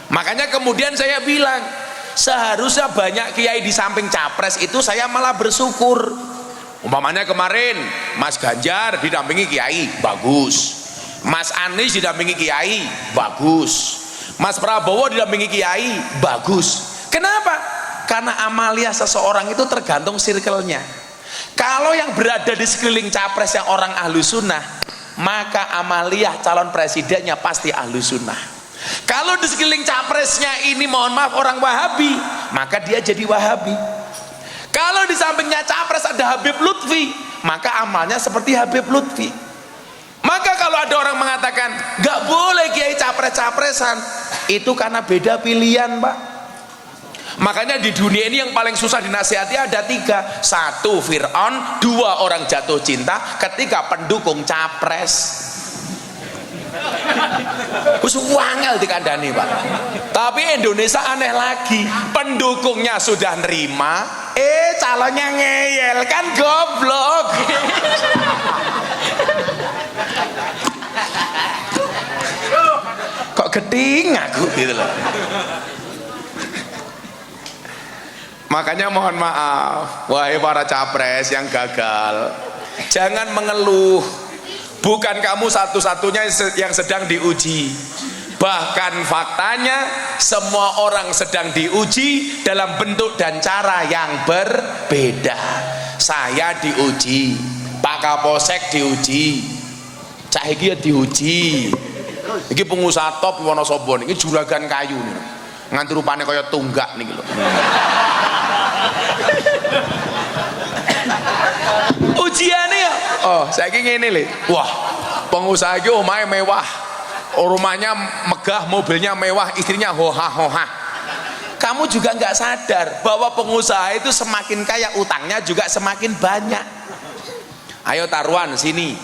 Makanya kemudian saya bilang, seharusnya banyak kiai di samping capres itu saya malah bersyukur. Umpamanya kemarin Mas Ganjar didampingi kiai, bagus. Mas Anies didampingi kiai, bagus. Mas Prabowo didampingi kiai, bagus. Kenapa? Karena amalia seseorang itu tergantung circle-nya. Kalau yang berada di sekeliling capres yang orang ahlu sunnah, maka amalia calon presidennya pasti ahlu sunnah. Kalau di sekeliling capresnya ini mohon maaf orang Wahabi, maka dia jadi Wahabi. Kalau di sampingnya capres ada Habib Lutfi, maka amalnya seperti Habib Lutfi. Maka kalau ada orang mengatakan gak boleh kiai capres-capresan, itu karena beda pilihan, Pak. Makanya di dunia ini yang paling susah dinasihati ada 3. 1 Fir'aun, 2 orang jatuh cinta, ketiga pendukung capres. Wis wangel dikandani, Pak. Tapi Indonesia aneh lagi, pendukungnya sudah nerima, calonnya ngeyel, kan goblok. Kok geding aku gitu loh. Makanya mohon maaf, wahai para capres yang gagal, jangan mengeluh. Bukan kamu satu-satunya yang sedang diuji. Bahkan faktanya semua orang sedang diuji dalam bentuk dan cara yang berbeda. Saya diuji, Pak Kapolsek diuji, Cak Heki diuji. Iki pengusaha top Wonosobo niki juragan kayu nih. Nganti rupane kaya tunggak niki lho. Ujiane ya. Oh, saiki ngene lho. Wah, pengusaha iki omahe mewah. Rumahnya megah, mobilnya mewah, istrinya hoha-hoha. Kamu juga nggak sadar bahwa pengusaha itu semakin kaya utangnya juga semakin banyak. Ayo taruhan sini.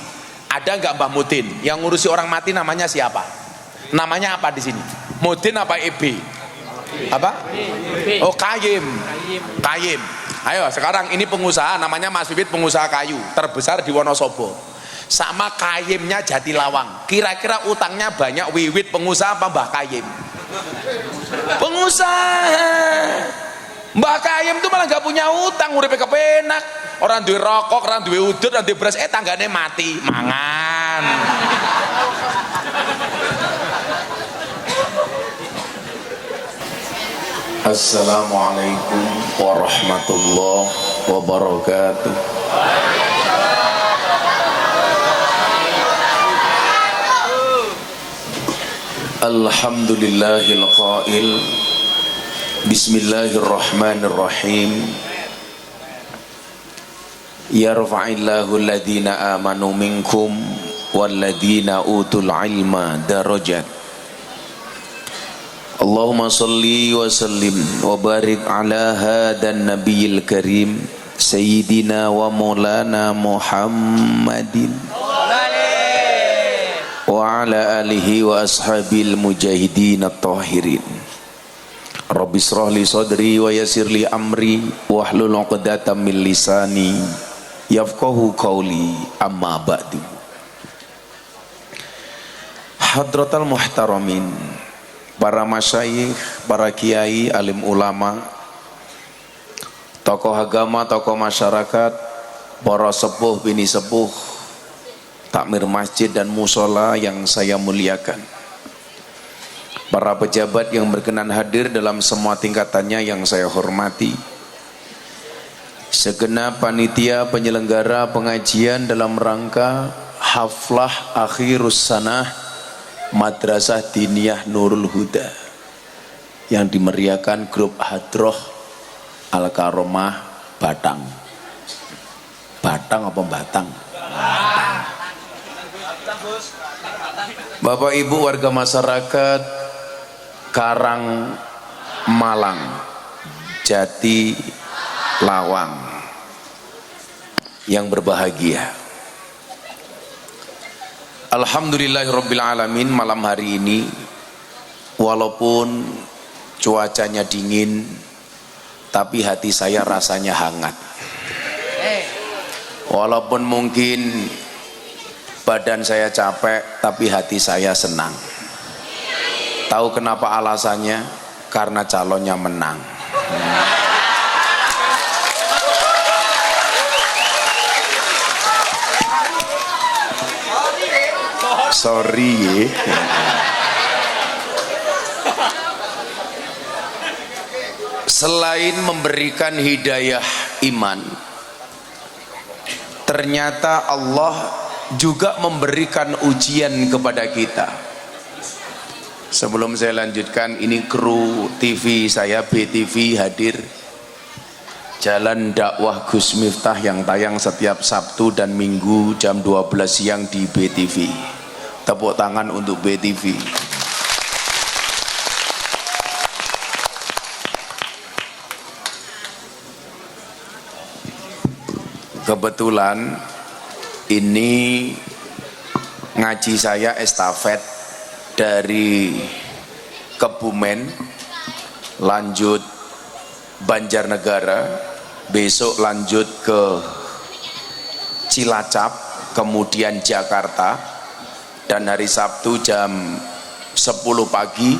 Ada nggak Mbah Mudin yang ngurusi orang mati namanya siapa? Namanya apa di sini? Mudin apa EB? Apa? Oh, Kayim. Kayim. Ayo sekarang ini pengusaha namanya Mas Bibit, pengusaha kayu terbesar di Wonosobo. Sama Kayimnya Jatilawang. Kira-kira utangnya banyak Wiwit pengusaha apa Mbah Kayim? Pengusaha. Mbah Kayim itu malah nggak punya utang, uripe kepenak. Orang duwe rokok, orang duwe udut, orang duwe beras, tanggane mati, mangan. Assalamualaikum warahmatullahi wabarakatuh. Alhamdulillahil qail Bismillahirrahmanirrahim. Yarfa'illahu alladhina amanu minkum walladhina utul ilma darajat. Allahumma salli wa sallim wa barik ala hadan nabiyil karim Sayyidina wa maulana Muhammadin wa ala alihi wa ashabil mujahidin at-tahirin. Rabbi israh li sadri wa yassir li amri wahlul 'uqdatam min lisani yafqahu qawli, amma ba'du. Hadratal muhtaramin, para masyayikh, para kiai, alim ulama, tokoh agama, tokoh masyarakat, para sepuh, bini sepuh, takmir masjid dan musola yang saya muliakan, para pejabat yang berkenan hadir dalam semua tingkatannya yang saya hormati, segenap panitia penyelenggara pengajian dalam rangka haflah akhirus sanah Madrasah Diniyah Nurul Huda yang dimeriahkan grup Hadroh Al-Karomah Batang. Batang apa Batang? Bapak Ibu warga masyarakat Karang Malang, Jati Lawang yang berbahagia. Alhamdulillahirrabbilalamin, malam hari ini walaupun cuacanya dingin tapi hati saya rasanya hangat. Walaupun mungkin badan saya capek tapi hati saya senang. Tahu kenapa alasannya? Karena calonnya menang. Sorry. Selain memberikan hidayah iman, ternyata Allah juga memberikan ujian kepada kita. Sebelum saya lanjutkan, ini kru TV saya, BTV hadir. Jalan dakwah Gus Miftah yang tayang setiap Sabtu dan Minggu jam 12 siang di BTV. Tepuk tangan untuk BTV. Kebetulan ini ngaji saya estafet dari Kebumen lanjut Banjarnegara, besok lanjut ke Cilacap, kemudian Jakarta, dan hari Sabtu jam 10 pagi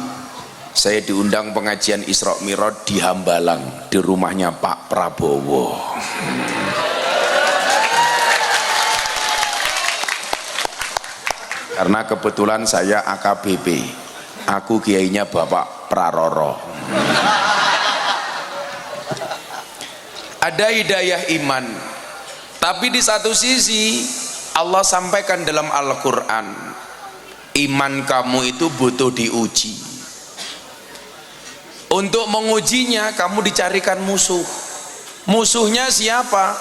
saya diundang pengajian Isra Mi'raj di Hambalang, di rumahnya Pak Prabowo. Karena kebetulan saya AKBP, aku kiainya Bapak Praroro. Ada hidayah iman, tapi di satu sisi Allah sampaikan dalam Al-Quran, iman kamu itu butuh diuji. Untuk mengujinya kamu dicarikan musuh. Musuhnya siapa?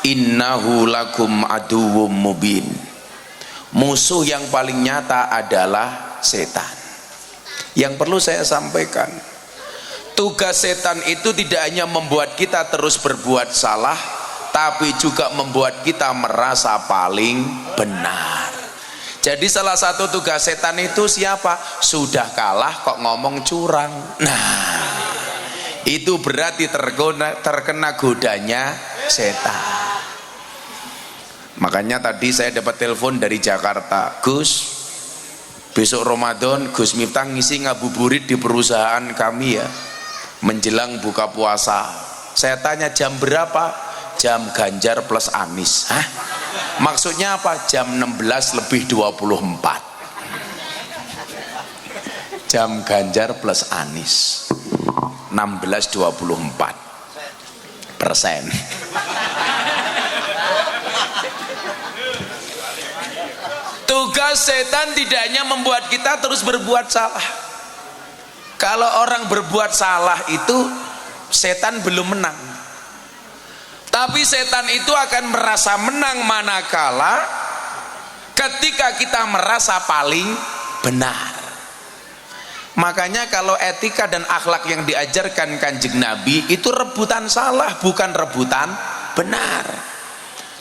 Innahu lakum aduwwum mubin. Musuh yang paling nyata adalah setan. Yang perlu saya sampaikan, tugas setan itu tidak hanya membuat kita terus berbuat salah, tapi juga membuat kita merasa paling benar. Jadi salah satu tugas setan itu siapa? Sudah kalah kok ngomong curang. Nah, itu berarti terkena godanya setan. Makanya tadi saya dapat telepon dari Jakarta, Gus, besok Ramadan Gus Miftah ngisi ngabuburit di perusahaan kami ya, menjelang buka puasa. Saya tanya jam berapa? Jam Ganjar plus Anies. Hah? Maksudnya apa? Jam 16:24. Jam Ganjar plus Anies 16:24%. Tugas setan tidak hanya membuat kita terus berbuat salah. Kalau orang berbuat salah itu setan belum menang, tapi setan itu akan merasa menang manakala ketika kita merasa paling benar. Makanya kalau etika dan akhlak yang diajarkan Kanjeng Nabi itu rebutan salah, bukan rebutan benar.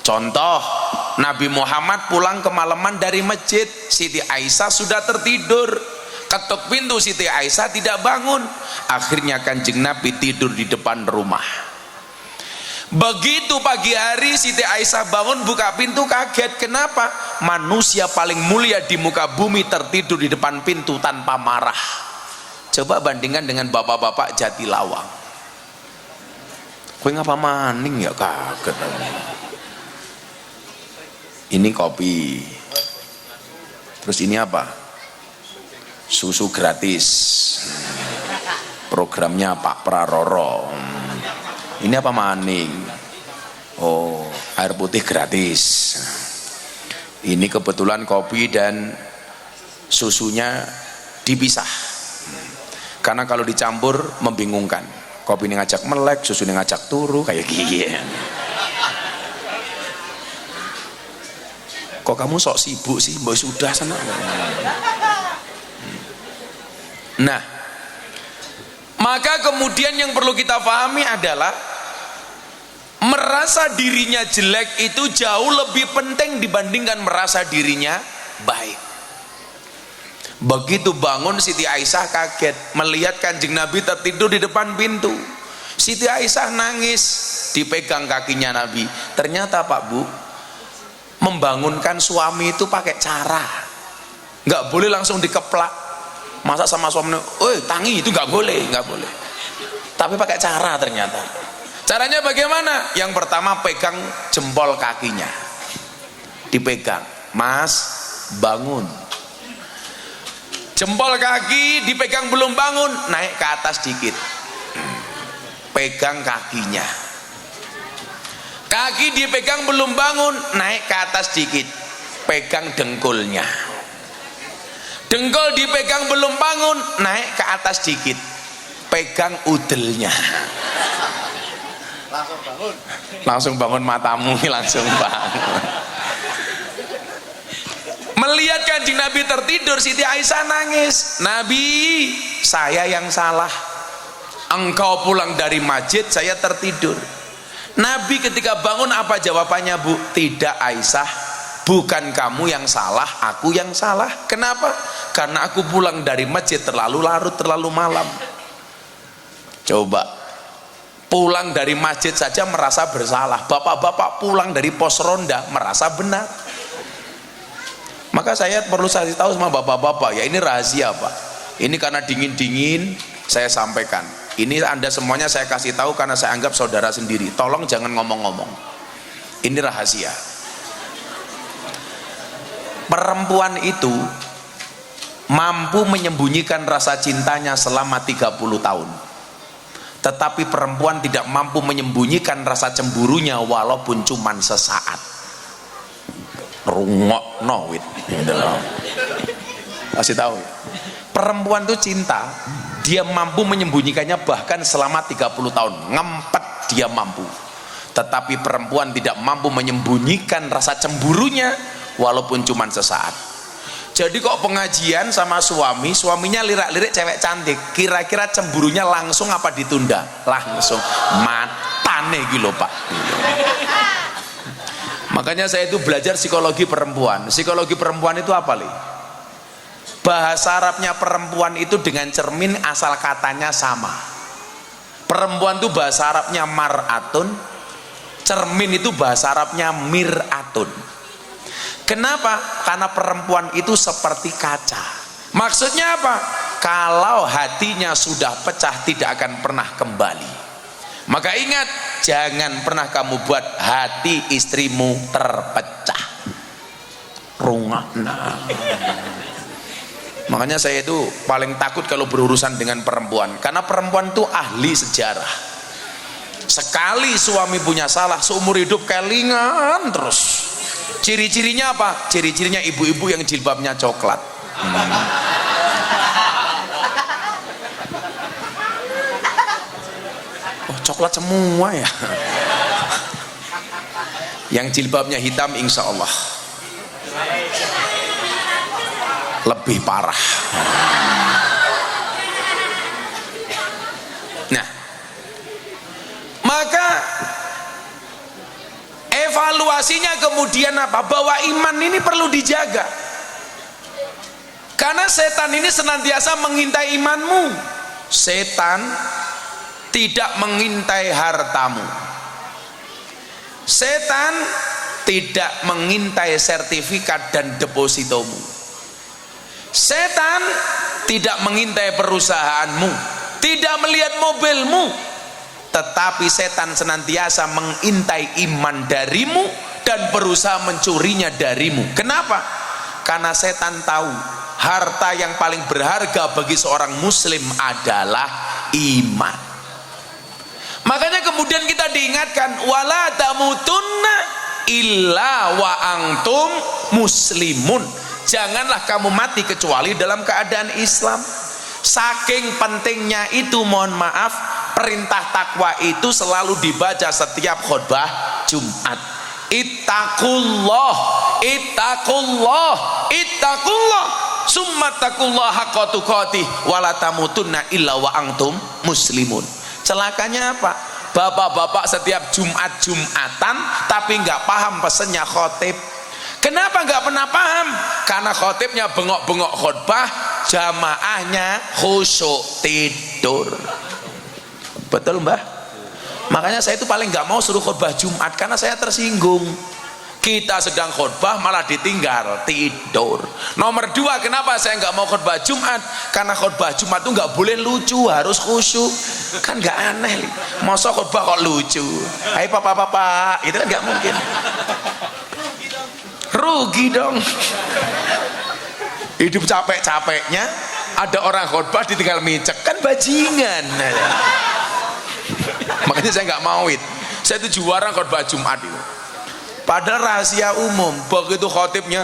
Contoh, Nabi Muhammad pulang kemalaman dari masjid, Siti Aisyah sudah tertidur. Ketuk pintu, Siti Aisyah tidak bangun. Akhirnya Kanjeng Nabi tidur di depan rumah. Begitu pagi hari Siti Aisyah bangun buka pintu, kaget. Kenapa? Manusia paling mulia di muka bumi tertidur di depan pintu tanpa marah. Coba bandingkan dengan bapak-bapak Jatilawang. Kowe ngapa maning ya, kaget. Ini kopi, terus ini apa? Susu gratis, programnya Pak Praroro. Ini apa maning? Oh, air putih gratis. Ini kebetulan kopi dan susunya dipisah, karena kalau dicampur membingungkan. Kopi ini ngajak melek, susu ini ngajak turu, kayak gini. Kok kamu sok sibuk sih? Mbak sudah sana. Nah, maka kemudian yang perlu kita pahami adalah merasa dirinya jelek itu jauh lebih penting dibandingkan merasa dirinya baik. Begitu bangun Siti Aisyah kaget melihat Kanjeng Nabi tertidur di depan pintu. Siti Aisyah nangis, dipegang kakinya Nabi. Ternyata Pak Bu, membangunkan suami itu pakai cara, nggak boleh langsung dikeplak. Masa sama suaminya, tangi, itu nggak boleh, nggak boleh. Tapi pakai cara ternyata. Caranya bagaimana? Yang pertama pegang jempol kakinya, dipegang, Mas bangun. Jempol kaki dipegang belum bangun, naik ke atas dikit, pegang kakinya. Kaki dipegang belum bangun, naik ke atas dikit, pegang dengkulnya. Dengkul dipegang belum bangun, naik ke atas dikit, pegang udelnya. Langsung bangun matamu, langsung bangun. Melihat Kanjeng Nabi tertidur, Siti Aisyah nangis. Nabi, saya yang salah. Engkau pulang dari masjid, saya tertidur. Nabi ketika bangun apa jawabannya, Bu? Tidak Aisyah, bukan kamu yang salah, aku yang salah. Kenapa? Karena aku pulang dari masjid terlalu larut, terlalu malam. Coba, pulang dari masjid saja merasa bersalah. Bapak-bapak pulang dari pos ronda merasa benar. Maka saya perlu kasih tahu sama bapak-bapak, ya ini rahasia Pak. Ini karena dingin-dingin saya sampaikan. Ini Anda semuanya saya kasih tahu karena saya anggap saudara sendiri. Tolong jangan ngomong-ngomong. Ini rahasia. Perempuan itu mampu menyembunyikan rasa cintanya selama 30 tahun. Tetapi perempuan tidak mampu menyembunyikan rasa cemburunya walaupun cuman sesaat. Rungok wit. Kasih tahu. Perempuan itu cinta, dia mampu menyembunyikannya bahkan selama 30 tahun. Ngempet dia mampu. Tetapi perempuan tidak mampu menyembunyikan rasa cemburunya walaupun cuman sesaat. Jadi kok pengajian sama suaminya lirak-lirik cewek cantik, kira-kira cemburunya langsung apa ditunda? Langsung. Matane gitu Pak. Makanya saya itu belajar psikologi perempuan. Psikologi perempuan itu apa, Li? Bahasa Arabnya perempuan itu dengan cermin asal katanya sama. Perempuan itu bahasa Arabnya mar'atun, cermin itu bahasa Arabnya mir'atun. Kenapa? Karena perempuan itu seperti kaca. Maksudnya apa? Kalau hatinya sudah pecah tidak akan pernah kembali. Maka ingat, jangan pernah kamu buat hati istrimu terpecah. Rungokna. Makanya saya itu paling takut kalau berurusan dengan perempuan, karena perempuan itu ahli sejarah. Sekali suami punya salah, seumur hidup kelingan terus. Ciri-cirinya apa? Ciri-cirinya ibu-ibu yang jilbabnya coklat. Oh, coklat semua ya. Yang jilbabnya hitam insya Allah lebih parah. Nah, maka evaluasinya kemudian apa? Bahwa iman ini perlu dijaga, karena setan ini senantiasa mengintai imanmu. Setan tidak mengintai hartamu, setan tidak mengintai sertifikat dan depositomu, setan tidak mengintai perusahaanmu, tidak melihat mobilmu, tetapi setan senantiasa mengintai iman darimu dan berusaha mencurinya darimu. Kenapa? Karena setan tahu harta yang paling berharga bagi seorang muslim adalah iman. Makanya kemudian kita diingatkan, wala tamutunna illa wa antum muslimun. Janganlah kamu mati kecuali dalam keadaan Islam. Saking pentingnya itu, mohon maaf, perintah takwa itu selalu dibaca setiap khutbah Jumat. Ittaqullah, ittaqullah, ittaqullah, summa taqullah haqqa tuqatih wala tamutunna illa wa antum muslimun. Celakanya apa? Bapak-bapak setiap Jumatan tapi nggak paham pesennya khotib. Kenapa nggak pernah paham? Karena khotibnya bengok-bengok khutbah, jamaahnya khusyuk tidur. Betul Mbah? Makanya saya itu paling nggak mau suruh khutbah Jumat, karena saya tersinggung. Kita sedang khutbah malah ditinggal tidur. Nomor dua, kenapa saya nggak mau khutbah Jumat? Karena khutbah Jumat tuh nggak boleh lucu, harus khusyuk. Kan nggak aneh, masa khutbah kok lucu? Hai papa, itu kan nggak mungkin. Rugi dong. Hidup capek-capeknya, ada orang khutbah ditinggal micek, kan bajingan. Makanya saya nggak mau itu. Saya itu juara khutbah Jumat itu. Padahal rahasia umum. Begitu khotibnya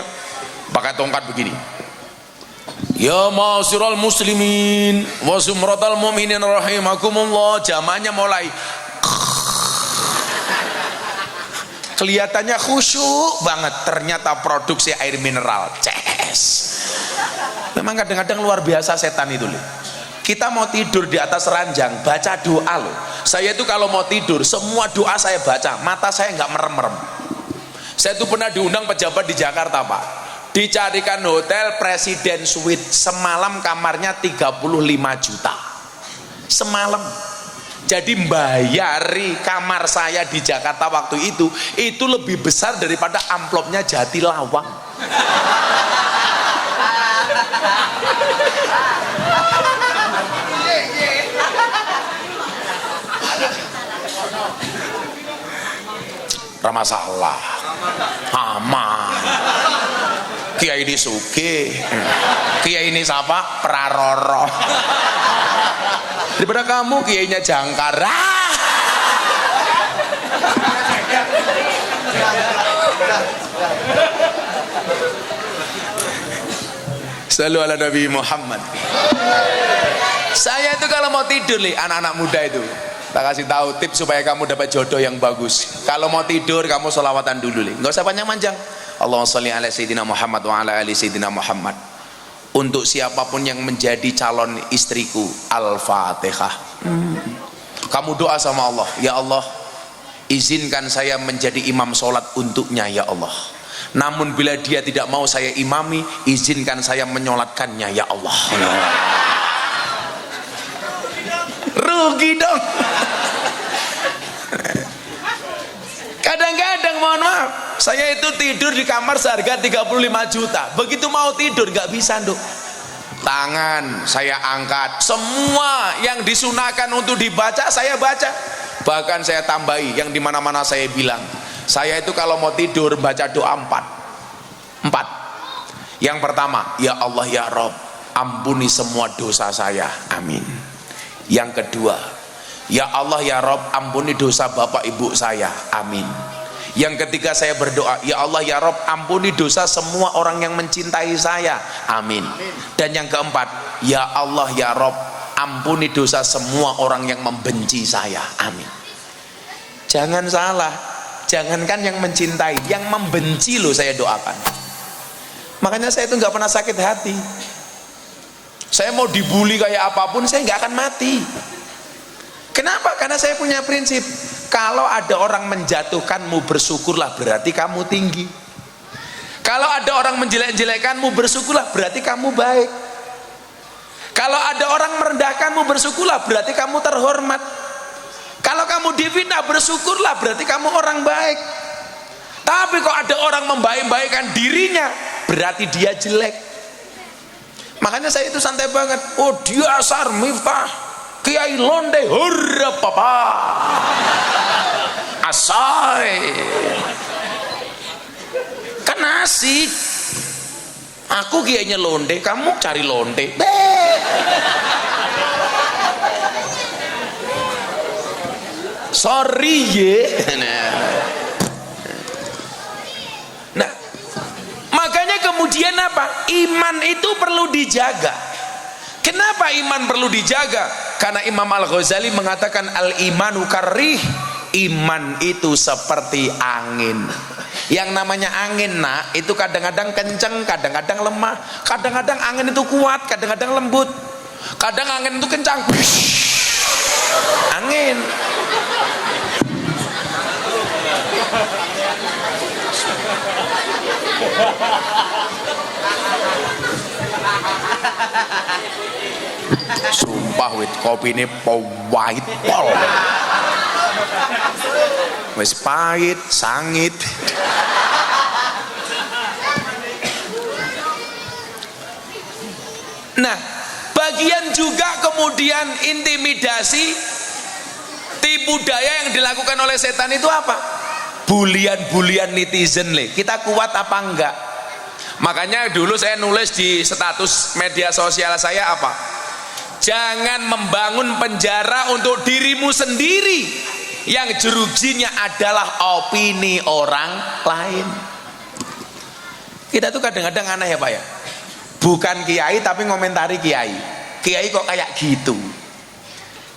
pakai tongkat begini, ya ma'asyiral muslimin wa zumratal mu'minin rahimakumullah, jamannya mulai kelihatannya khusyuk banget, ternyata produksi air mineral. Memang kadang-kadang luar biasa setan itu loh. Kita mau tidur di atas ranjang, baca doa loh. Saya itu kalau mau tidur semua doa saya baca, mata saya nggak merem-merem. Saya itu pernah diundang pejabat di Jakarta Pak, dicarikan hotel Presiden Suite, semalam kamarnya 35 juta semalam. Jadi bayari kamar saya di Jakarta waktu itu lebih besar daripada amplopnya Jatilawang. Ramasalah aman. Kiai ini suge, kiai ini siapa? Praroro. Daripada kamu kiainya Jangkara. Shallu ala Nabi Muhammad. Saya itu kalau mau tidur nih, anak-anak muda itu tak kasih tahu tips supaya kamu dapat jodoh yang bagus. Kalau mau tidur kamu sholawatan dulu nih, nggak usah panjang-panjang. Allahumma sholli ala Sayyidina Muhammad wa ala ali Sayyidina Muhammad. Untuk siapapun yang menjadi calon istriku, Al-Fatihah. Kamu doa sama Allah, ya Allah, izinkan saya menjadi imam sholat untuknya ya Allah. Namun bila dia tidak mau saya imami, izinkan saya menyolatkannya ya Allah. Rugi dong. Kadang-kadang mohon maaf, saya itu tidur di kamar seharga 35 juta. Begitu mau tidur nggak bisa Nduk. Tangan saya angkat, semua yang disunahkan untuk dibaca saya baca. Bahkan saya tambahi yang dimana-mana saya bilang, saya itu kalau mau tidur baca doa 4. Yang pertama, ya Allah ya Rob, ampuni semua dosa saya, amin. Yang kedua, ya Allah ya Rob, ampuni dosa bapak ibu saya, amin. Yang ketiga saya berdoa, ya Allah ya Rob, ampuni dosa semua orang yang mencintai saya, amin. Dan yang keempat, ya Allah ya Rob, ampuni dosa semua orang yang membenci saya, amin. Jangan salah, jangankan yang mencintai, yang membenci loh saya doakan. Makanya saya itu nggak pernah sakit hati. Saya mau dibully kayak apapun saya nggak akan mati. Kenapa? Karena saya punya prinsip, kalau ada orang menjatuhkanmu bersyukurlah, berarti kamu tinggi. Kalau ada orang menjelek-jelekkanmu bersyukurlah, berarti kamu baik. Kalau ada orang merendahkanmu bersyukurlah, berarti kamu terhormat. Kalau kamu difitnah bersyukurlah, berarti kamu orang baik. Tapi kok ada orang membaik-baikkan dirinya, berarti dia jelek. Makanya saya itu santai banget. Oh Dasar Miftah Kiai Londe, hurra papa asai, kan asik. Aku kiainya Londe, kamu cari Londe. Sorry ye. Nah, makanya kemudian apa? Iman itu perlu dijaga. Kenapa iman perlu dijaga? Karena Imam Al-Ghazali mengatakan al-imanu karrih, iman itu seperti angin. Yang namanya angin nak, itu kadang-kadang kenceng, kadang-kadang lemah. Kadang-kadang angin itu kuat, kadang-kadang lembut. Kadang angin itu kencang. Angin. Sumpah wit kopi ini pahit pol. Wis pahit, sangit. Nah, bagian juga kemudian intimidasi, tipu daya yang dilakukan oleh setan itu apa? Bulian-bulian netizen le. Kita kuat apa enggak? Makanya dulu saya nulis di status media sosial saya apa? Jangan membangun penjara untuk dirimu sendiri yang jerujinya adalah opini orang lain. Kita tuh kadang-kadang aneh ya Pak ya, bukan kiai tapi ngomentari kiai. Kiai kok kayak gitu.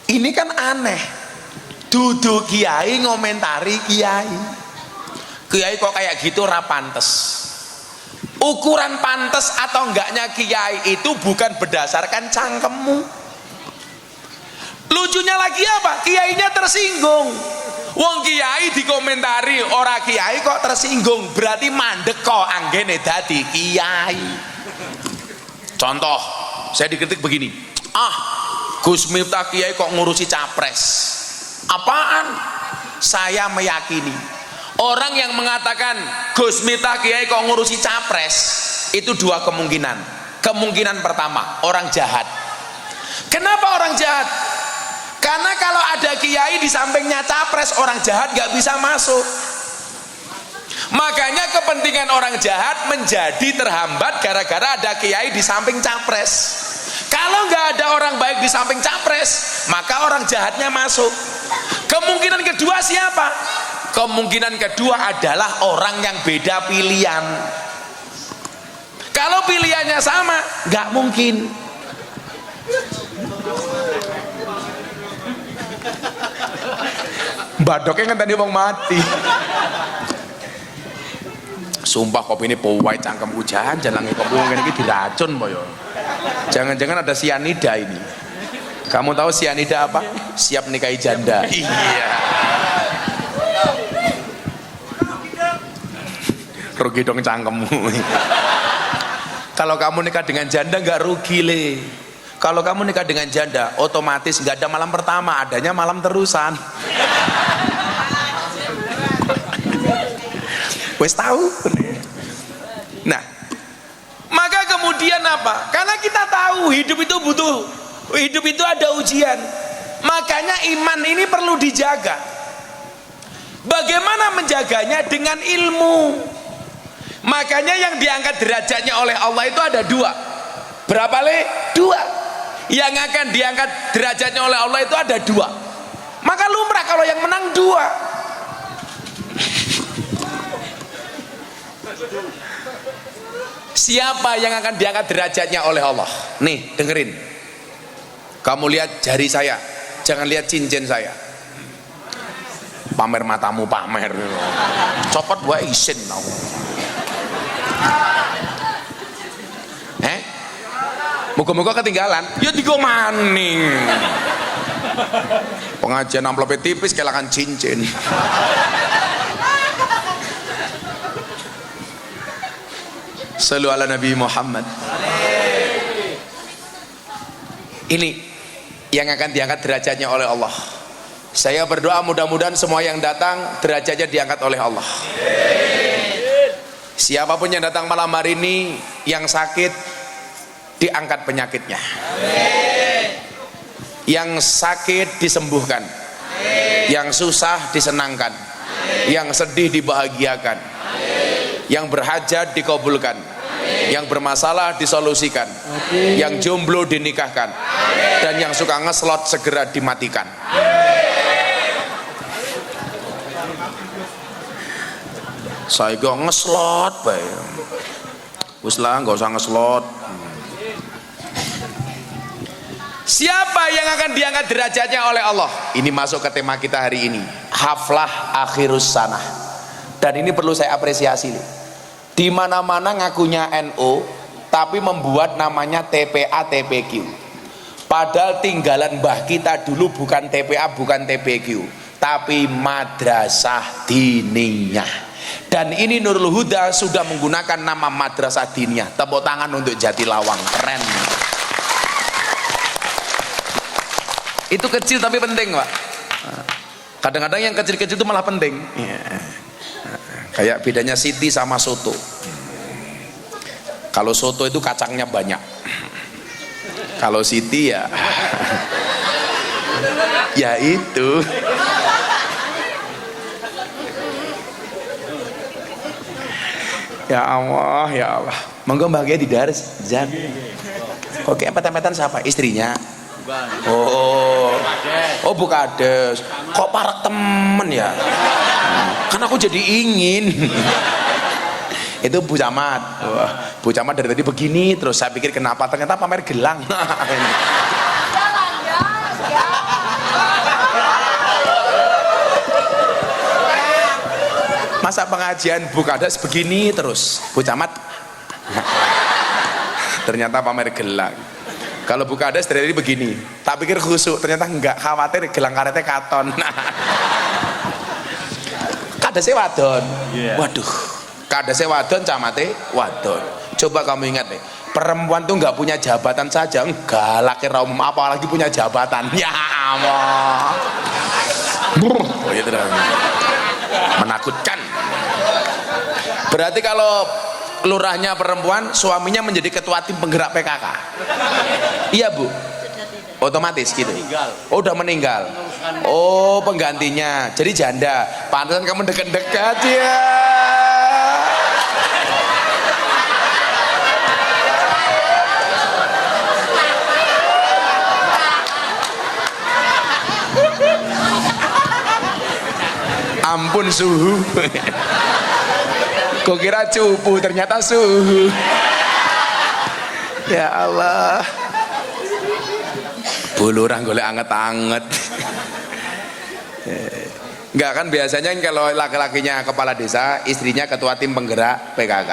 Ini kan aneh, duduk kiai ngomentari kiai. Kiai kok kayak gitu ora pantes. Ukuran pantes atau enggaknya kiai itu bukan berdasarkan cangkemmu. Lucunya lagi apa? Kiainya tersinggung. Wong kiai dikomentari ora kiai kok tersinggung, berarti mandek kok anggene dadi kiai. Contoh, saya dikritik begini, Gus Miftah kiai kok ngurusi capres. Apaan? Saya meyakini orang yang mengatakan Gus Miftah kiai kok ngurusi capres itu dua kemungkinan. Kemungkinan pertama, orang jahat. Kenapa orang jahat? Karena kalau ada kiai di sampingnya capres, orang jahat gak bisa masuk. Makanya kepentingan orang jahat menjadi terhambat gara-gara ada kiai di samping capres. Kalau nggak ada orang baik di samping capres, maka orang jahatnya masuk. Kemungkinan kedua siapa? Kemungkinan kedua adalah orang yang beda pilihan. Kalau pilihannya sama, nggak mungkin. Badoknya kan tadi mau mati. Sumpah kopi ini powai cangkemku jangan kopi ini diracun boyo. Jangan-jangan ada sianida ini. Kamu tahu sianida apa? Siap nikahi janda. Iya. Rugi dong cangkemmu. Kalau kamu nikah dengan janda nggak rugi le. Kalau kamu nikah dengan janda, otomatis nggak ada malam pertama, adanya malam terusan. Wes tahu. Nah, maka kemudian apa? Karena kita tahu hidup itu ada ujian. Makanya iman ini perlu dijaga. Bagaimana menjaganya? Dengan ilmu. Makanya yang diangkat derajatnya oleh Allah itu ada dua. Berapa le? Dua. Yang akan diangkat derajatnya oleh Allah itu ada dua. Maka lumrah kalau yang menang dua. Siapa yang akan diangkat derajatnya oleh Allah? Nih dengerin, kamu lihat jari saya, jangan lihat cincin saya. Pamer matamu pamer, copot gua isin tau. Moga-moga ketinggalan, ya digo maning. Pengajian amplopnya tipis kehilangan cincin. Sallu ala Nabi Muhammad. Ini yang akan diangkat derajatnya oleh Allah. Saya berdoa mudah-mudahan semua yang datang derajatnya diangkat oleh Allah. Siapapun yang datang malam hari ini yang sakit diangkat penyakitnya. Yang sakit disembuhkan. Yang susah disenangkan. Yang sedih dibahagiakan. Yang berhajat dikabulkan. Yang bermasalah disolusikan. Yang jomblo dinikahkan. Dan yang suka ngeslot segera dimatikan. Saya kok ngeslot bae. Wis lah enggak usah ngeslot. Siapa yang akan diangkat derajatnya oleh Allah? Ini masuk ke tema kita hari ini, haflah akhirus sanah. Dan ini perlu saya apresiasi. Di mana-mana ngakunya NU, tapi membuat namanya TPA TPQ. Padahal tinggalan mbah kita dulu bukan TPA, bukan TPQ, tapi madrasah diniyah. Dan ini Nurul Huda sudah menggunakan nama madrasah diniyah. Tepuk tangan untuk Jatilawang, keren. Itu kecil tapi penting Pak. Kadang-kadang yang kecil-kecil itu malah penting. Kayak bedanya siti sama soto. Kalau soto itu kacangnya banyak, Kalau Siti ya ya itu. Ya Allah, ya Allah. Monggo bahagia di daris, Zan. Oke, empet-empetan siapa? Istrinya? Oh, oh Bukades. Kok para temen ya? Kan aku jadi ingin. Itu Bu Camat. Wah, Bu Camat dari tadi begini terus saya pikir kenapa? Ternyata pamer gelang. Masa pengajian Bu Kades begini terus Bu Camat ternyata pamer gelang. Kalau Bu Kades dari begini tak pikir khusuk, ternyata enggak, khawatir gelang karetnya katon. Kadesnya wadon, waduh, kadesnya wadon, camate wadon. Coba kamu ingat deh, perempuan tuh nggak punya jabatan saja enggak, laki umum apalagi punya jabatan. Ya Allah, oh, itu menakutkan. Berarti kalau lurahnya perempuan, suaminya menjadi ketua tim penggerak PKK. Iya Bu, otomatis gitu. Oh udah meninggal. Oh penggantinya, jadi janda. Pantesan kamu dekat-dekat ya. Ampun suhu. Kok kira cupu, ternyata suhu. Ya Allah. Bulurang golek anget-anget. Enggak kan biasanya kalau laki-lakinya kepala desa, istrinya ketua tim penggerak PKK.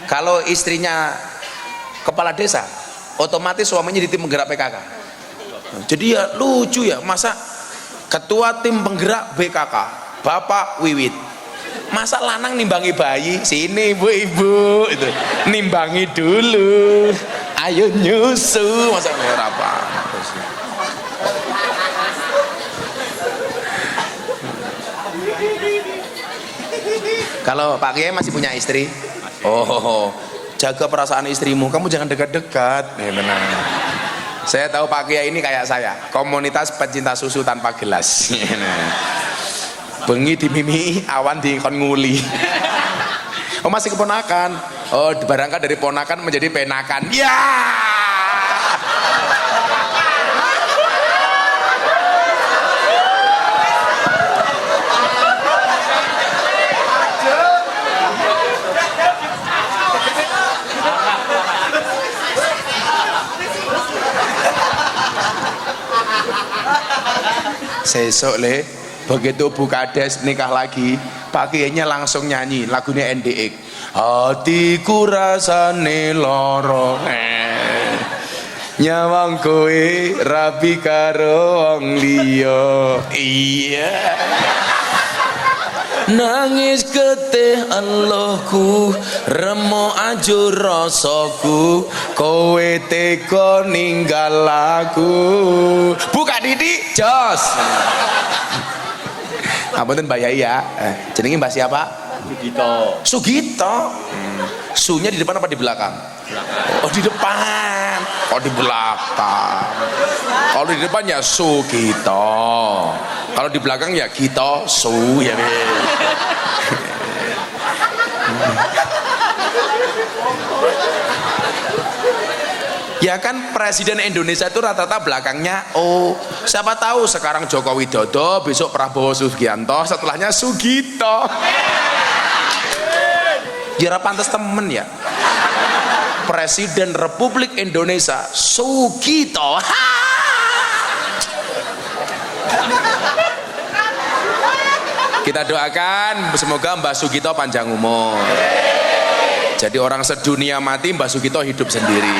Kalau istrinya kepala desa, otomatis suaminya di tim penggerak PKK. Jadi ya lucu ya, masa ketua tim penggerak BKK Bapak Wiwit, masa lanang nimbangi bayi, sini ibu-ibu itu nimbangi dulu, ayo nyusu, masa apa? Kalau Pak Kiai masih punya istri, oh jaga perasaan istrimu, kamu jangan dekat-dekat. Benar. Saya tahu Pak Kiai ini kayak saya, komunitas pencinta susu tanpa gelas. Bengi dimimi, awan dikon nguli. Oh masih keponakan. Oh barangkali dari ponakan menjadi penakan. Ya. Sesok le, begitu Bu Kades nikah lagi, Pak Kiainya langsung nyanyi lagunya NDX. Hatiku rasane loro, nyawang kowe rabi karo wong liya. Iya. Nangis getih Allahku, remo ajur rasaku, kowe tega ninggal aku. Buka Didi, jos. Apunten Mbak Yai ya. Jenenge Mbak siapa? Sugito. Sugito. Sunya di depan apa di belakang? Oh di depan. Oh di belakang. Kalau di depan ya Sugito. Kalau di belakang ya Gito Su ya. Ya kan Presiden Indonesia itu rata-rata belakangnya oh, siapa tahu sekarang Joko Widodo, besok Prabowo Subianto, setelahnya Sugito. Kira pantas temen ya. Presiden Republik Indonesia Sugito. Kita doakan semoga Mbak Sugito panjang umur. Jadi orang sedunia mati, Mbak Sugito hidup sendiri.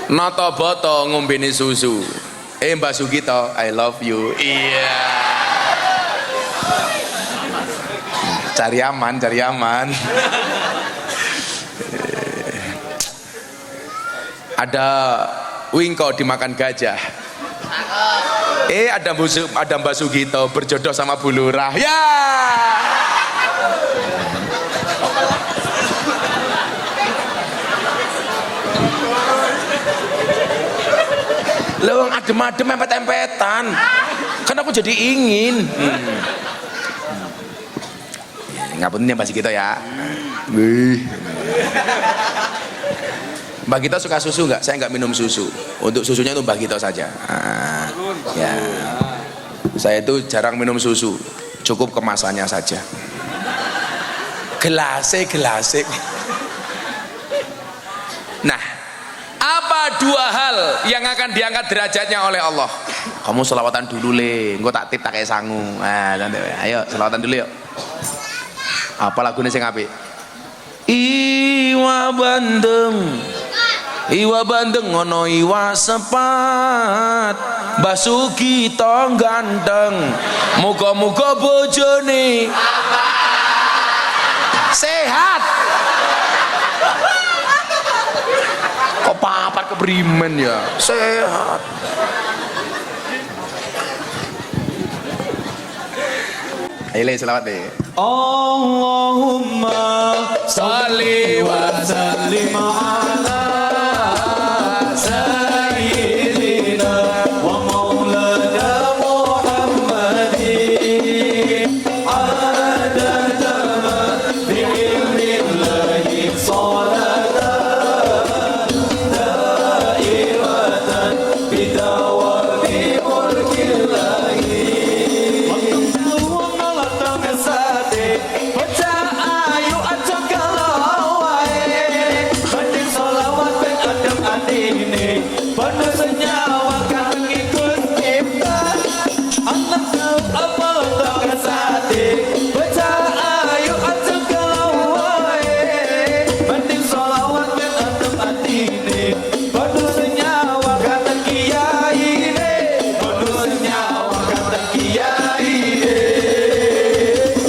Noto boto ngombeni susu. Mbak Sugito, I love you. Iya. Cari aman, cari aman. Ada wingko dimakan gajah. Ada Mbak Sugito berjodoh sama Bu Lurah. Ya. Lewang adem-adem empet-empetan. Kan aku jadi ingin. Ngapunten ya Mbak Gito ya. Mbak Gito suka susu nggak? Saya nggak minum susu. Untuk susunya itu Mbak Gito saja. Ya. Saya itu jarang minum susu. Cukup kemasannya saja. Gelasik. Nah, apa dua hal yang akan diangkat derajatnya oleh Allah? Kamu selawatan dulu le, engko tak tip tak kayak sangu. Ayo selawatan dulu yuk. Apa lagunya sing apik? Iwa bandeng ngono iwa sepat, Basuki tong ganteng, muga-muga bojone sehat. Kok papat keprimen ya? Sehat. Ayo selawat deh. Allahumma salli wa sallim ala sayyidina wa maulana Muhammadin adada ma bi ilmillahi salatan dairatan bidawami mulkillahi. Penuh senyawa kan ngikut kita, anak tahu apa untuk kesati. Baca ayu aja kalau wae, mending sholawat ben adem atine. Penuh senyawa kata kiai ne, penuh senyawa kata kiai ne.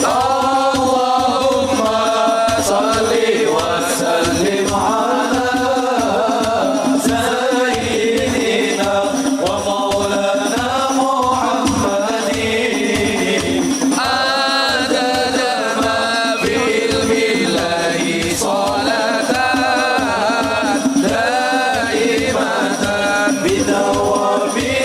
Allahumma sholli wa sallim ala Salatan daimatan bidawami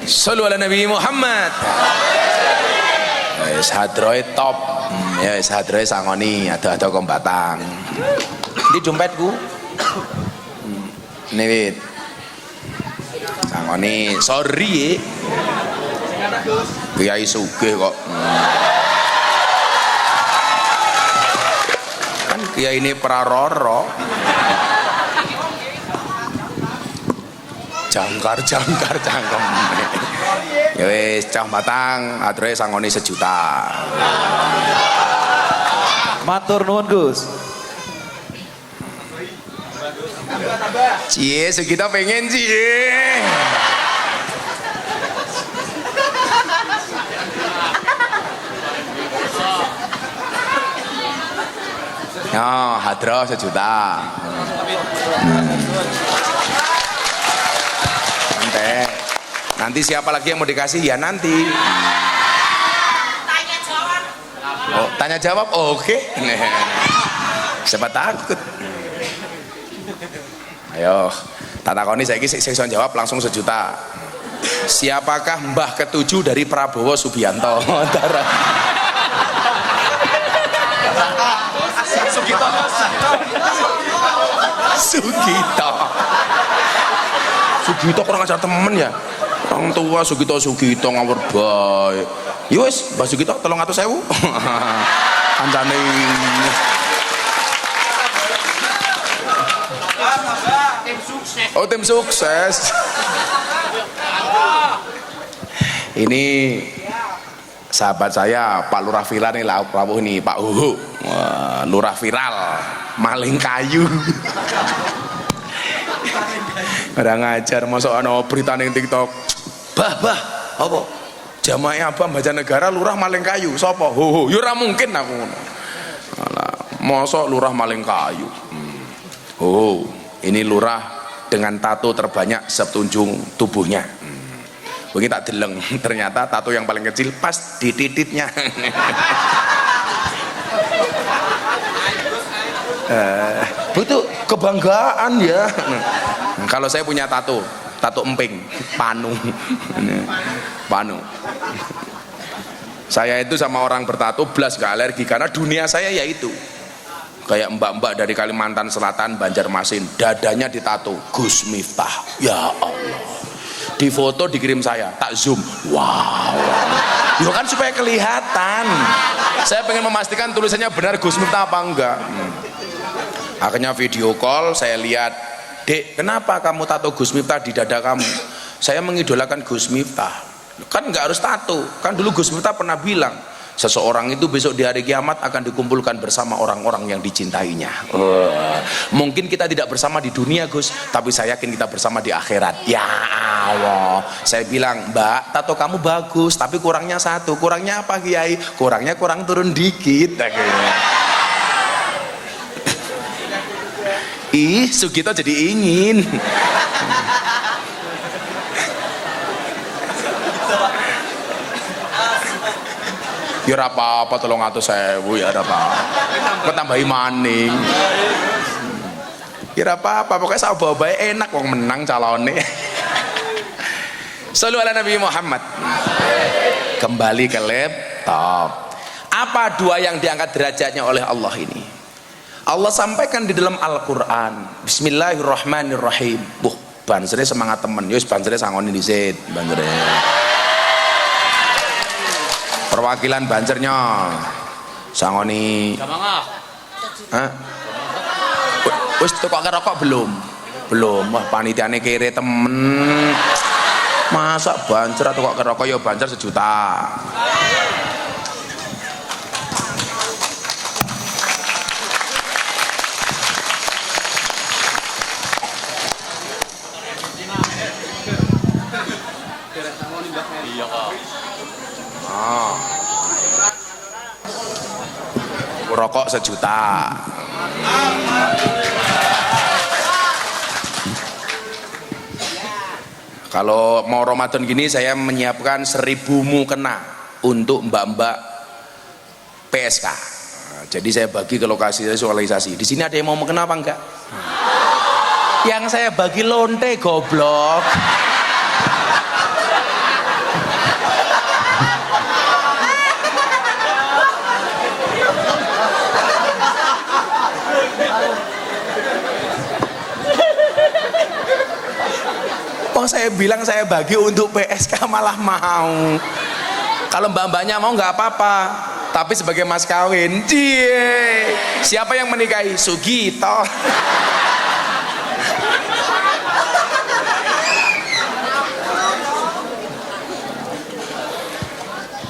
Shallu ala Nabi Muhammad. Wis hadroe top. Ya wis hadroe sangoni ada kombatang. Di dompetku. Nih wit. Sangoni sorry. Kiai sugih kok. Kan kiai ini praroro. Jangkar cangkem. Ya wis cah batang ature sangoni 1 juta. Matur nuwun Gus. Cie segitu pengen cie. Ya, hadroh 1 juta. Nanti siapa lagi yang mau dikasih ya nanti. Tanya jawab. Oh, tanya jawab. Oh, oke. Siapa takut. Ayo, tak takoni saiki sik iso jawab langsung 1 juta. Siapakah Mbah ketujuh dari Prabowo Subianto? Sugito. Sugito kurang ajar temen ya. Orang tua Sugito ngawur bae. Ya wis, Mbah Sugito 300.000. Kancane. Tim sukses. Oh, tim sukses. Ini sahabat saya Pak Lurah Viral nih, Prabowo nih, Pak Huhu. Wah, Lurah Viral, maling kayu. Orang ngajar masuk ana berita ning TikTok. Bah, apa? Jamaah Abah Baca Negara lurah maling kayu. Sapa? Ho, ya ora mungkin aku ngono. Alah, mosok lurah maling kayu. Oh, ini lurah dengan tato terbanyak setunjung tubuhnya. Begitu tak deleng, ternyata tato yang paling kecil pas di tititnya. Betul kebanggaan ya. Kalau saya punya tato emping, panu. Saya itu sama orang bertato blas gak alergi karena dunia saya yaitu kayak mbak-mbak dari Kalimantan Selatan, Banjarmasin, dadanya ditato Gus Miftah. Ya Allah. Di foto dikirim saya, tak zoom. Wow. Ya kan supaya kelihatan. Saya pengen memastikan tulisannya benar Gus Miftah apa enggak. Akhirnya video call, saya lihat, "Dek, kenapa kamu tato Gus Miftah di dada kamu?" Saya mengidolakan Gus Miftah. Kan nggak harus tato. Kan dulu Gus Miftah pernah bilang, seseorang itu besok di hari kiamat akan dikumpulkan bersama orang-orang yang dicintainya. Mungkin kita tidak bersama di dunia Gus, tapi saya yakin kita bersama di akhirat. Ya Allah. Saya bilang, "Mbak, tato kamu bagus, tapi kurangnya satu." Kurangnya apa Kiai? Kurangnya kurang turun dikit. Ih, Sugito jadi ingin. Ya ora apa-apa 300.000 ya ora apa-apa. Kok tambahi maning. Ya ora apa-apa, pokoknya sawo bae enak wong menang calone. Shallu ala Nabi Muhammad. Kembali ke laptop. Apa dua yang diangkat derajatnya oleh Allah ini? Allah sampaikan di dalam Al-Qur'an. Bismillahirrahmanirrahim. Banjere semangat temen. Yus banjere sangoni dhisik, banjere. Perwakilan banjernya sangoni hah? Wis tukok rokok belum? Wah panitiane kere temen. Masa banjer tukok rokok ya banjer 1 juta. Rokok 1 juta. Kalau mau Ramadan gini saya menyiapkan 1000 mukena untuk mbak-mbak PSK. Jadi saya bagi ke lokasi visualisasi. Di sini ada yang mau mukena apa enggak? Yang saya bagi lonte goblok. saya bilang saya bagi untuk PSK malah mau. Kalau mbak-mbaknya mau nggak apa-apa, tapi sebagai mas kawin, cie. Siapa yang menikahi? Sugito.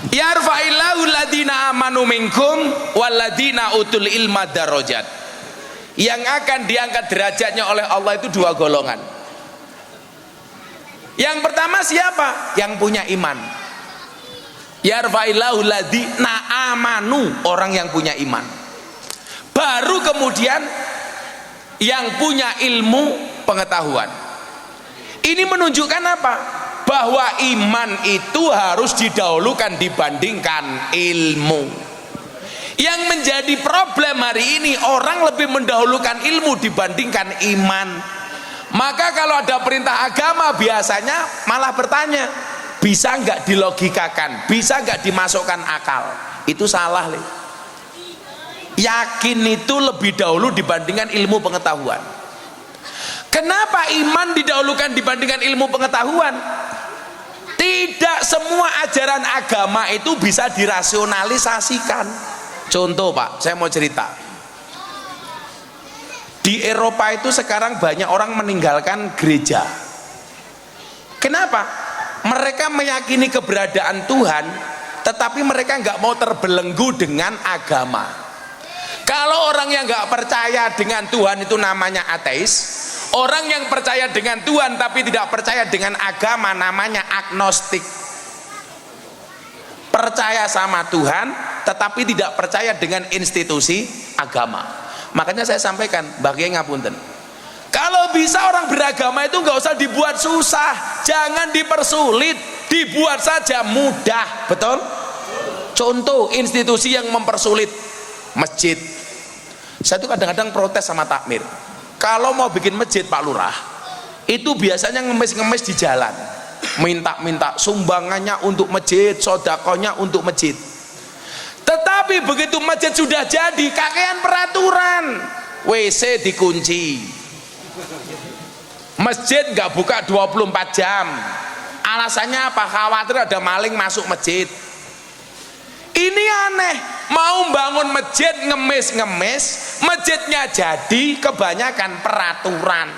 Yarfa'illahu ladina amanu minkum waladina utul ilma darajat. Yang akan diangkat derajatnya oleh Allah itu dua golongan. Yang pertama siapa? Yang punya iman. Yarfa'illahu ladina amanu, orang yang punya iman. Baru kemudian yang punya ilmu pengetahuan. Ini menunjukkan apa? Bahwa iman itu harus didahulukan dibandingkan ilmu. Yang menjadi problem hari ini, orang lebih mendahulukan ilmu dibandingkan iman. Maka kalau ada perintah agama biasanya malah bertanya, bisa nggak dilogikakan, bisa nggak dimasukkan akal? Itu salah, Le. Yakin itu lebih dahulu dibandingkan ilmu pengetahuan. Kenapa iman didahulukan dibandingkan ilmu pengetahuan? Tidak semua ajaran agama itu bisa dirasionalisasikan. Contoh Pak, saya mau cerita. Di Eropa itu sekarang banyak orang meninggalkan gereja. Kenapa? Mereka meyakini keberadaan Tuhan, tetapi mereka nggak mau terbelenggu dengan agama. Kalau orang yang nggak percaya dengan Tuhan itu namanya ateis. Orang yang percaya dengan Tuhan tapi tidak percaya dengan agama namanya agnostik. Percaya sama Tuhan tetapi tidak percaya dengan institusi agama. Makanya saya sampaikan, Bagian ngapunten, kalau bisa orang beragama itu nggak usah dibuat susah, jangan dipersulit, dibuat saja mudah. Betul? Contoh institusi yang mempersulit, masjid. Saya tuh kadang-kadang protes sama takmir. Kalau mau bikin masjid Pak Lurah, itu biasanya ngemis-ngemis di jalan, minta-minta sumbangannya untuk masjid, sodakonya untuk masjid. Tetapi begitu masjid sudah jadi, kakean peraturan, WC dikunci, masjid nggak buka 24 jam. Alasannya apa? Khawatir ada maling masuk masjid. Ini aneh, mau bangun masjid ngemis-ngemis, masjidnya jadi, kebanyakan peraturan.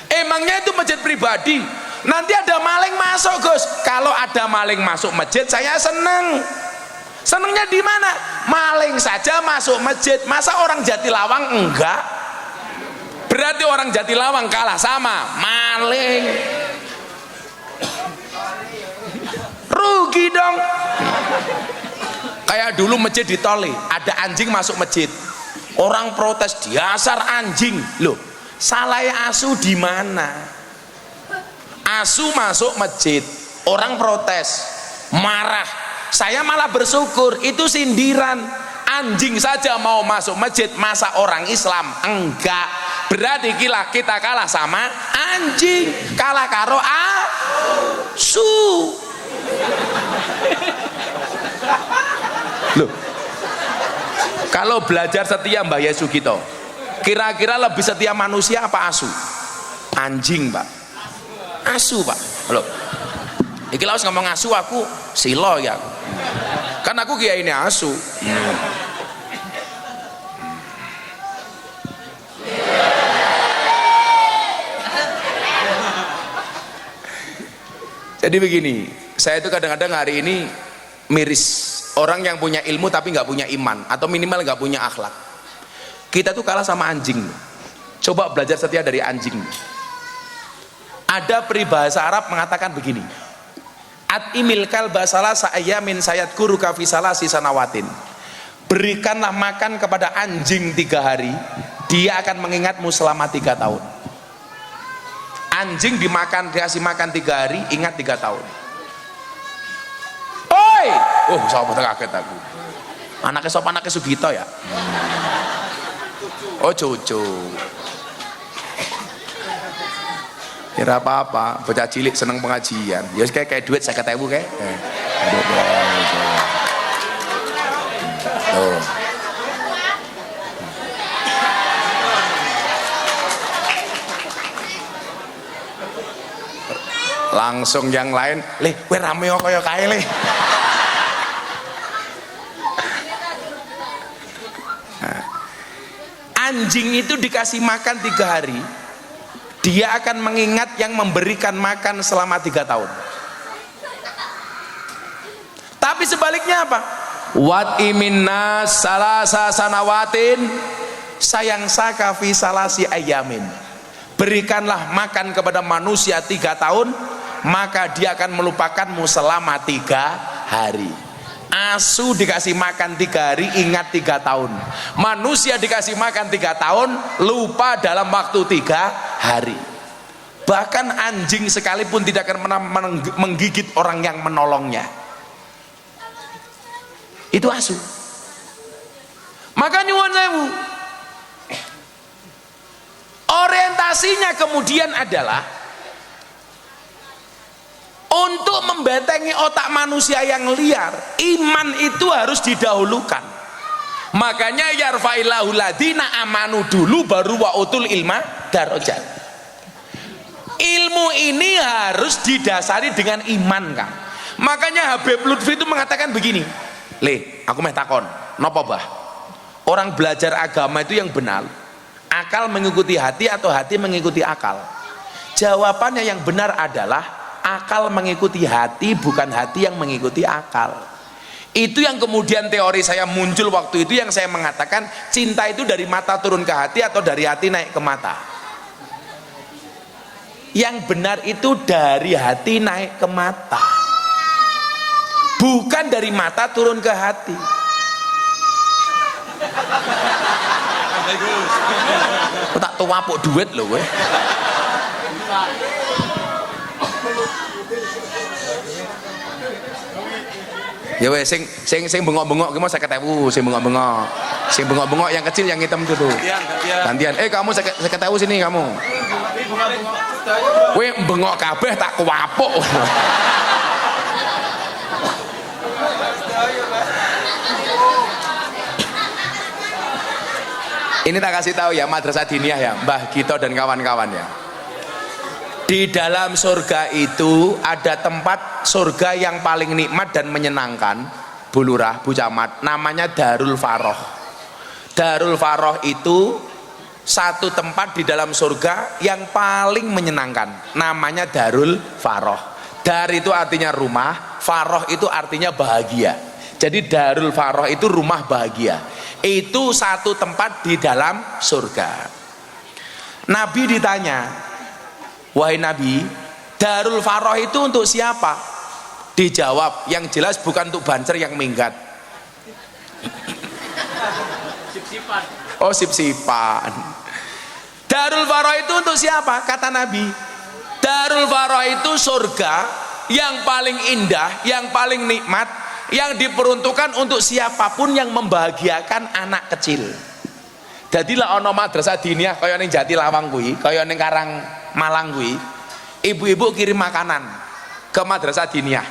Emangnya itu masjid pribadi? Nanti ada maling masuk, Gus. Kalau ada maling masuk masjid, saya seneng. Senengnya di mana? Maling saja masuk masjid, masa orang Jatilawang enggak? Berarti orang Jatilawang kalah sama maling. Rugi dong. Kayak dulu masjid di Toli, ada anjing masuk masjid. Orang protes, dasar anjing. Loh, salah asu di mana? Asu masuk masjid, orang protes, marah. Saya malah bersyukur, itu sindiran. Anjing saja mau masuk masjid, masa orang Islam enggak? Berarti kita kalah sama anjing, kalah karo asu. Loh, kalau belajar setia Mbah Yesugito, kira-kira lebih setia manusia apa asu? Anjing Pak, asu Pak. Loh, iki lawas ngomong asu, aku silo ya, kan aku kiai ini asu. Jadi begini, saya itu kadang-kadang hari ini miris orang yang punya ilmu tapi nggak punya iman, atau minimal nggak punya akhlak. Kita tuh kalah sama anjing. Coba belajar setia dari anjing. Ada peribahasa Arab mengatakan begini, at-imil kalba salasa ayamin sayat guru kafisala sisanawatin. Berikanlah makan kepada anjing 3 hari, dia akan mengingatmu selama 3 tahun. Anjing dimakan, dikasih makan 3 hari, ingat 3 tahun. Oi, sama kaget aku. Anaknya sop, anaknya Sugito ya. Oh cucu. Kira apa-apa, bocah cilik seneng pengajian. Ya kayak duit 50.000 kayak. Tuh. Langsung yang lain, "Le, kowe rame kok kaya kae le." Nah, anjing itu dikasih makan 3 hari, dia akan mengingat yang memberikan makan selama 3 tahun. Tapi sebaliknya apa? Wat iminna salasa sanawatin sayang saka fi salasi ayamin. Berikanlah makan kepada manusia 3 tahun, maka dia akan melupakanmu selama 3 hari. Asu dikasih makan 3 hari, ingat 3 tahun. Manusia dikasih makan 3 tahun, lupa dalam waktu 3 hari. Bahkan anjing sekalipun tidak akan pernah menggigit orang yang menolongnya. Itu asu. Maka nyuwun sewu, orientasinya kemudian adalah untuk membentengi otak manusia yang liar. Iman itu harus didahulukan. Makanya yarfa'illahu ladina amanu dulu, baru wa'utul ilma darajat. Ilmu ini harus didasari dengan iman, Kang. Makanya Habib Lutfi itu mengatakan begini, "Le, aku meh takon, napa bah? Orang belajar agama itu yang benar, akal mengikuti hati atau hati mengikuti akal?" Jawabannya yang benar adalah akal mengikuti hati, bukan hati yang mengikuti akal. Itu yang kemudian teori saya muncul waktu itu, yang saya mengatakan cinta itu dari mata turun ke hati atau dari hati naik ke mata. Yang benar itu dari hati naik ke mata, bukan dari mata turun ke hati. Aku tak tuwapuk duit loh weh. Ya weh, sing bengok-bengok ki mau 50.000, sing bengok-bengok. Sing bengok-bengok yang kecil yang hitam itu tuh. Gantian. Kamu 50.000 sini kamu. Weh bengok kabeh tak kuwapuk. Ini tak kasih tahu ya, Madrasah Diniyah ya, Mbah Gito dan kawan-kawan ya. Di dalam surga itu ada tempat surga yang paling nikmat dan menyenangkan, Bu Lurah, Bu Camat, namanya Darul Faroh. Darul Faroh itu satu tempat di dalam surga yang paling menyenangkan, namanya Darul Faroh. Dar itu artinya rumah, Faroh itu artinya bahagia. Jadi Darul Faroh itu rumah bahagia. Itu satu tempat di dalam surga. Nabi ditanya, "Wahai Nabi, Darul Faroh itu untuk siapa?" Dijawab, "Yang jelas bukan untuk bancer yang minggat." Sip-sipan. Oh, sip-sipan. Darul Faroh itu untuk siapa? Kata Nabi, Darul Faroh itu surga yang paling indah, yang paling nikmat, yang diperuntukkan untuk siapapun yang membahagiakan anak kecil. Jadilah ono madrasah diniyah kaya ning Jatilawang kuwi, kaya ning Karang Malang kuwi, ibu-ibu kirim makanan ke madrasah diniyah.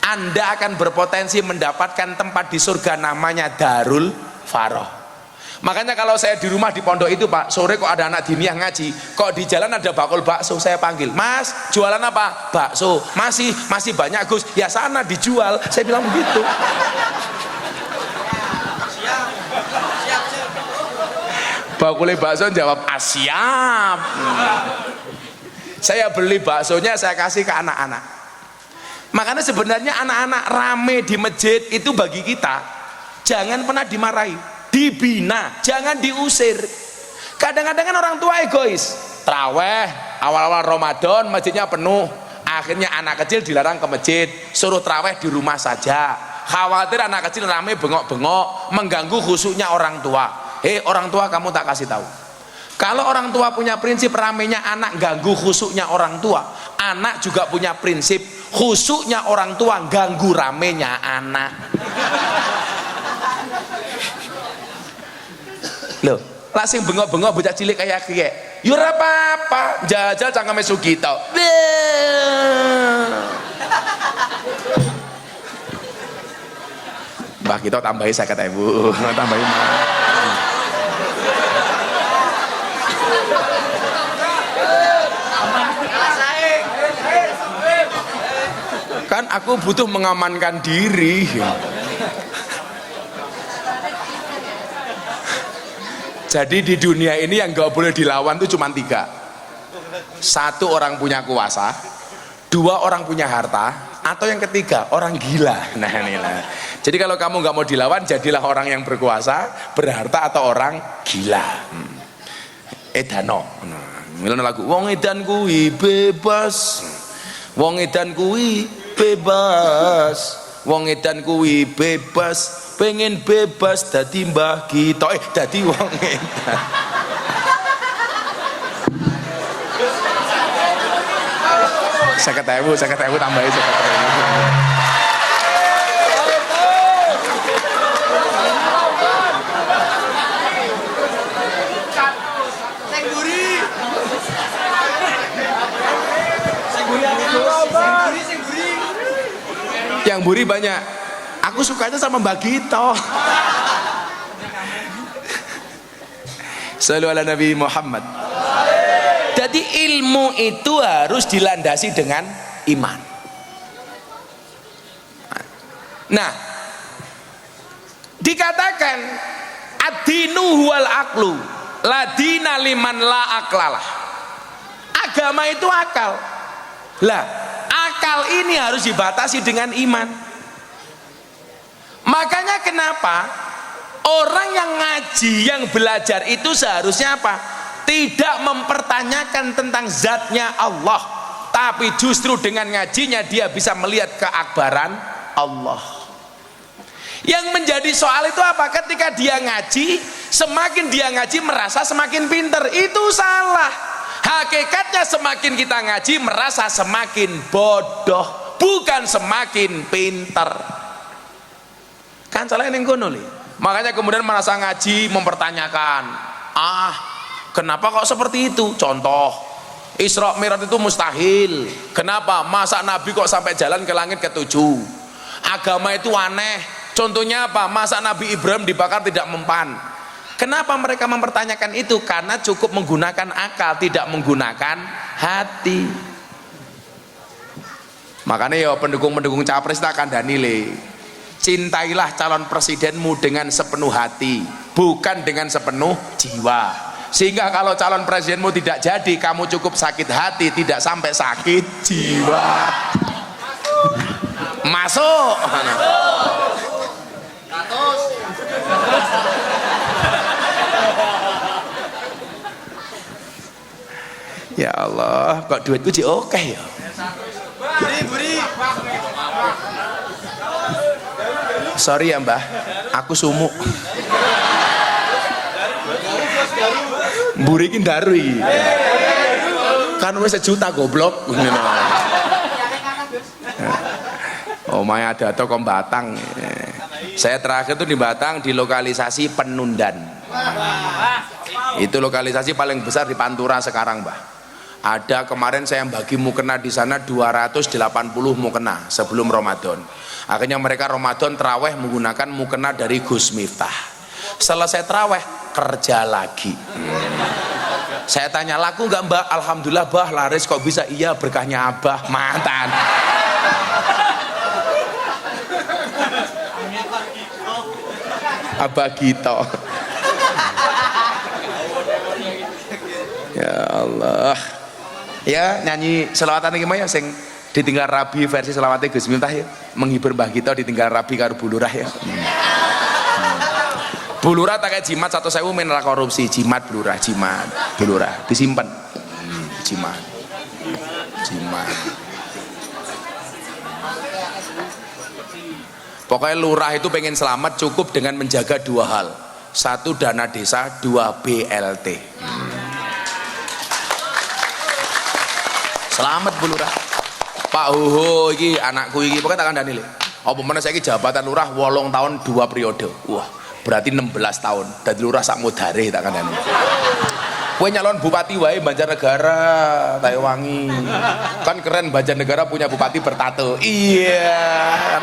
Anda akan berpotensi mendapatkan tempat di surga namanya Darul Faroh. Makanya kalau saya di rumah di pondok itu, Pak, sore kok ada anak diniyah ngaji, kok di jalan ada bakul bakso, saya panggil, "Mas, jualan apa?" "Bakso." Masih banyak, Gus." "Ya sana dijual." Saya bilang begitu. Bakule bakso jawab, "Siap." Saya beli baksonya, saya kasih ke anak-anak. Makanya sebenarnya anak-anak rame di masjid itu bagi kita jangan pernah dimarahi, dibina, jangan diusir. Kadang-kadang kan orang tua egois, traweh awal-awal Ramadan masjidnya penuh, akhirnya anak kecil dilarang ke masjid, suruh traweh di rumah saja, khawatir anak kecil rame bengok-bengok mengganggu khusyuknya orang tua. Orang tua, kamu tak kasih tahu, kalau orang tua punya prinsip ramenya anak ganggu khusyuknya orang tua, anak juga punya prinsip khusyuknya orang tua ganggu ramenya anak. Loh, lah sing bengok-bengok bocah cilik kayak kiye, ya ora apa-apa, jajal cangkeme Sugito. Mbah kita tambahi 50.000, tambahi mah. aku butuh mengamankan diri. Jadi di dunia ini yang gak boleh dilawan itu cuma 3. 1, orang punya kuasa. 2, orang punya harta. Atau yang ketiga, orang gila. Nah inilah. Jadi kalau kamu gak mau dilawan, jadilah orang yang berkuasa, berharta, atau orang gila. Edano. Milih lagu. Wong edan kuwi bebas. Wong edan kuwi bebas. Wong edan kuwi bebas. Pengen bebas dadi mbah kita, dadi wong edan. Saya ketemu tambahin 50.000. Yang buri banyak. Aku sukanya sama Mbak Gito. Sallu ala Nabi Muhammad. Jadi ilmu itu harus dilandasi dengan iman. Nah, dikatakan ad-dinu huwal aqlu, la dina liman la aqlalah. Agama itu akal. Lah, akal ini harus dibatasi dengan iman. Makanya kenapa orang yang ngaji, yang belajar itu seharusnya apa? Tidak mempertanyakan tentang zatnya Allah, tapi justru dengan ngajinya dia bisa melihat keakbaran Allah. Yang menjadi soal itu apa? Ketika dia ngaji, semakin dia ngaji merasa semakin pinter. Itu salah. Hakikatnya semakin kita ngaji merasa semakin bodoh, bukan semakin pinter. Kan salah yang ngono li. Makanya kemudian merasa ngaji mempertanyakan, kenapa kok seperti itu? Contoh, Isra Mi'raj itu mustahil. Kenapa? Masa Nabi kok sampai jalan ke langit ke-7? Agama itu aneh. Contohnya apa? Masa Nabi Ibrahim dibakar tidak mempan? Kenapa mereka mempertanyakan itu? Karena cukup menggunakan akal, tidak menggunakan hati. Makanya ya pendukung-pendukung capres tak kandhani le. Cintailah calon presidenmu dengan sepenuh hati, bukan dengan sepenuh jiwa. Sehingga kalau calon presidenmu tidak jadi, kamu cukup sakit hati, tidak sampai sakit jiwa. Masuk. Ya Allah, kok duitku sih oke ya. Buri. Sorry ya Mbah, aku sumuk. Mburi ki ndarui. Kan wis 1 juta goblok. Omahe ada toko Batang. Saya terakhir tuh di Batang di lokalisasi Penundan. Itu lokalisasi paling besar di Pantura sekarang, Mbah. Ada kemarin saya bagi mukena di sana 280 mukena sebelum Ramadan. Akhirnya mereka Ramadan terawih menggunakan mukena dari Gus Miftah. Selesai terawih kerja lagi. Saya tanya, laku nggak Mbak? Alhamdulillah Bah, laris. Kok bisa? Iya, berkahnya Abah. Mantan. Abah Gito. Ya Allah. Ya nyanyi selawatan gimana ya sing ditinggal Rabi versi selawatnya Gus Miftah ya, menghibur Mbah Gito ditinggal Rabi karo Bulurah ya. Bulurah tak kayak jimat 1.000 mineral korupsi, jimat Bulurah disimpan. Jimat. Pokoknya lurah itu pengen selamat cukup dengan menjaga 2 hal. 1 dana desa, 2 BLT. Selamat Bu Lurah. Pak Hoho iki anakku iki pokoke tak kandhani le. Apa meneh saiki jabatan lurah 8 tahun 2 periode. Wah, berarti 16 tahun. Dadi lurah sak modare tak kandhani. Kowe nyalon bupati wae Banjarnegara, Taewangi. Kan keren Banjarnegara punya bupati bertato. Iya.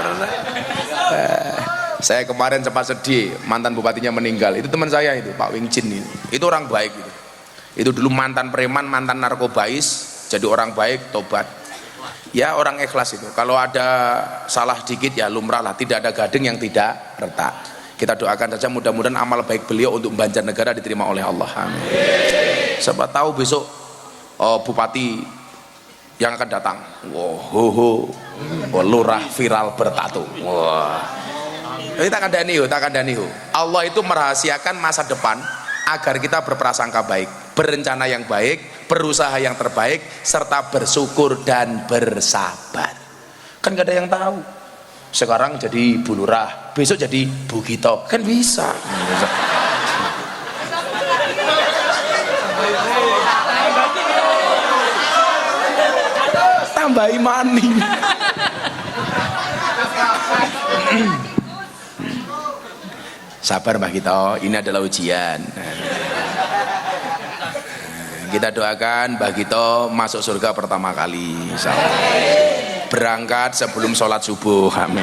Saya kemarin sempat sedih, mantan bupatinya meninggal. Itu teman saya itu, Pak Wingcin itu. Itu orang baik gitu. Itu dulu mantan preman, mantan narkobais, jadi orang baik, tobat. Ya orang ikhlas itu. Kalau ada salah dikit ya lumrah lah. Tidak ada gading yang tidak retak. Kita doakan saja mudah-mudahan amal baik beliau untuk Banjarnegara diterima oleh Allah. Amin. Siapa tahu besok bupati yang akan datang. Wow, lurah viral bertato. Wah. Kita kandani yo. Allah itu merahasiakan masa depan agar kita berprasangka baik, berencana yang baik, berusaha yang terbaik, serta bersyukur dan bersabar. Kan gak ada yang tahu. Sekarang jadi Bu Lurah, besok jadi Bu Gito, kan bisa. Tambahi maning. Sabar Mbah Gito, ini adalah ujian. Kita doakan Mbah Gito masuk surga pertama kali. Berangkat sebelum sholat subuh. Amin.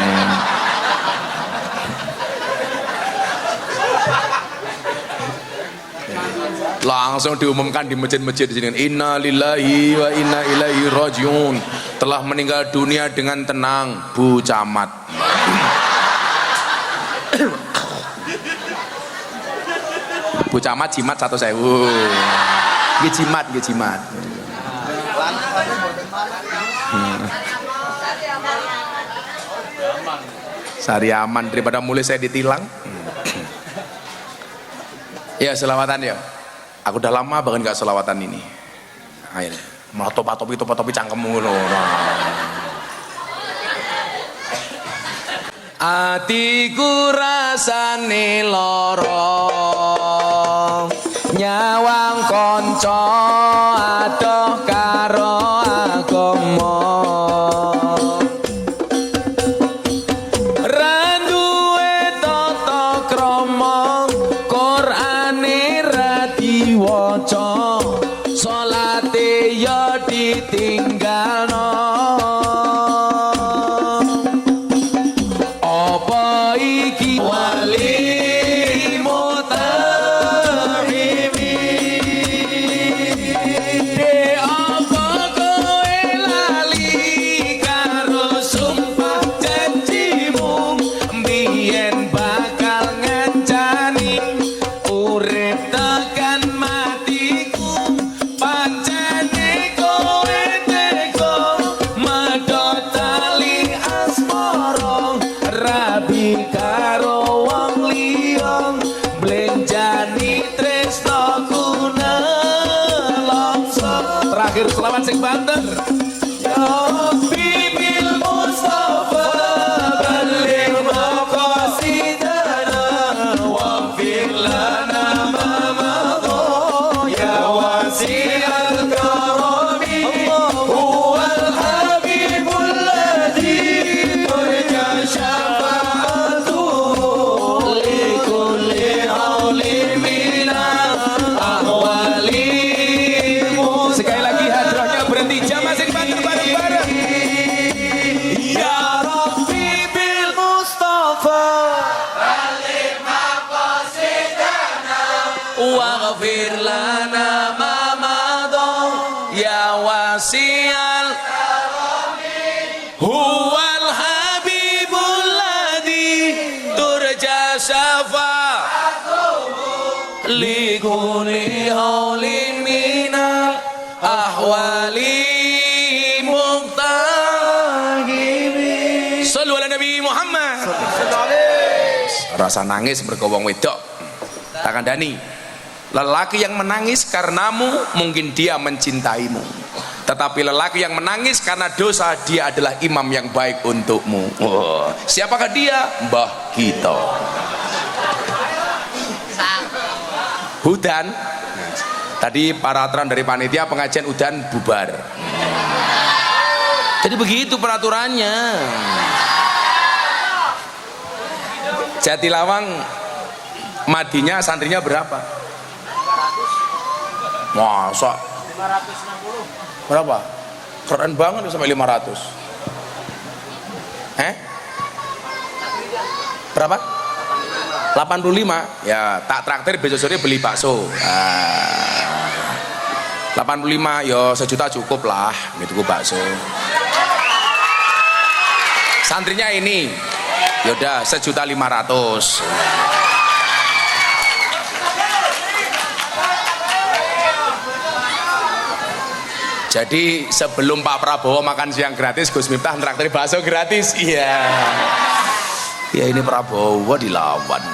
Langsung diumumkan di masjid-masjid di sini. Inna lillahi wa inna ilaihi rajiun. Telah meninggal dunia dengan tenang Bu Camat. Bu Camat jimat 1.000. Nggih jimat. Sari aman daripada mulai saya ditilang. Ya selawatan ya. Aku udah lama banget gak selawatan ini. Ayo, malah topi cangkemmu ngono. Atiku rasane lara, nyawang kanca adoh karo agama. Randuwe tata krama, Qur'ane ra diwaca, salate ya ditinggalno. Selamat sing banter. Ya Rabbi bil Mustafa balligh maqasidana waghfir lana ma madha ya wasi'al karami huwal habibul ladzi turja syafa'atuhu li kulli hawlin min ahwali. Sekali lagi hadrahnya berhenti, jamaah sing banter bareng-bareng. Ya Rabbi bil Mustafa balligh maqasidana waghfir lana ma madha ya wasi'al karami huwal habibul ladzi turja syafa'atuhu li kulli hawlin minal ahwali muqtahimi. Sallu ala Nabi Muhammad. Rasa nangis mergo wong wedok tak kandhani. Lelaki yang menangis karenamu mungkin dia mencintaimu, tetapi lelaki yang menangis karena dosa dia adalah imam yang baik untukmu. Siapakah dia? Mbah Gito. Hudan. Tadi peraturan dari panitia pengajian udan bubar. Jadi begitu peraturannya. Jatilawang madinya santrinya berapa? Masa 560. Berapa? Keren banget sampai 500. Berapa? 85. Ya tak traktir besok sore beli bakso. 85 yo 1 juta cukup lah gitu bakso. santrinya ini. Yaudah 1.500.000. Jadi sebelum Pak Prabowo makan siang gratis, Gus Miftah traktir bakso gratis. Iya. Ya ini Prabowo dilawan.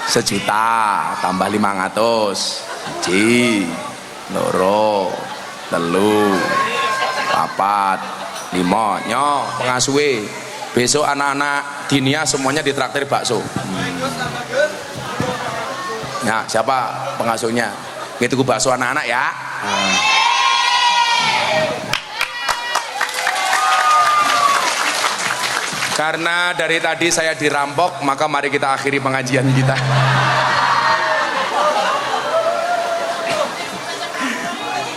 Sejuta tambah 500. Ji, loro, telu, papat, limo, nyo pengasuhe. Besok anak-anak dinia semuanya ditraktir bakso. Nah, siapa pengasuhnya? Gitu ku bakso anak-anak ya. Karena dari tadi saya dirampok, maka mari kita akhiri pengajian kita.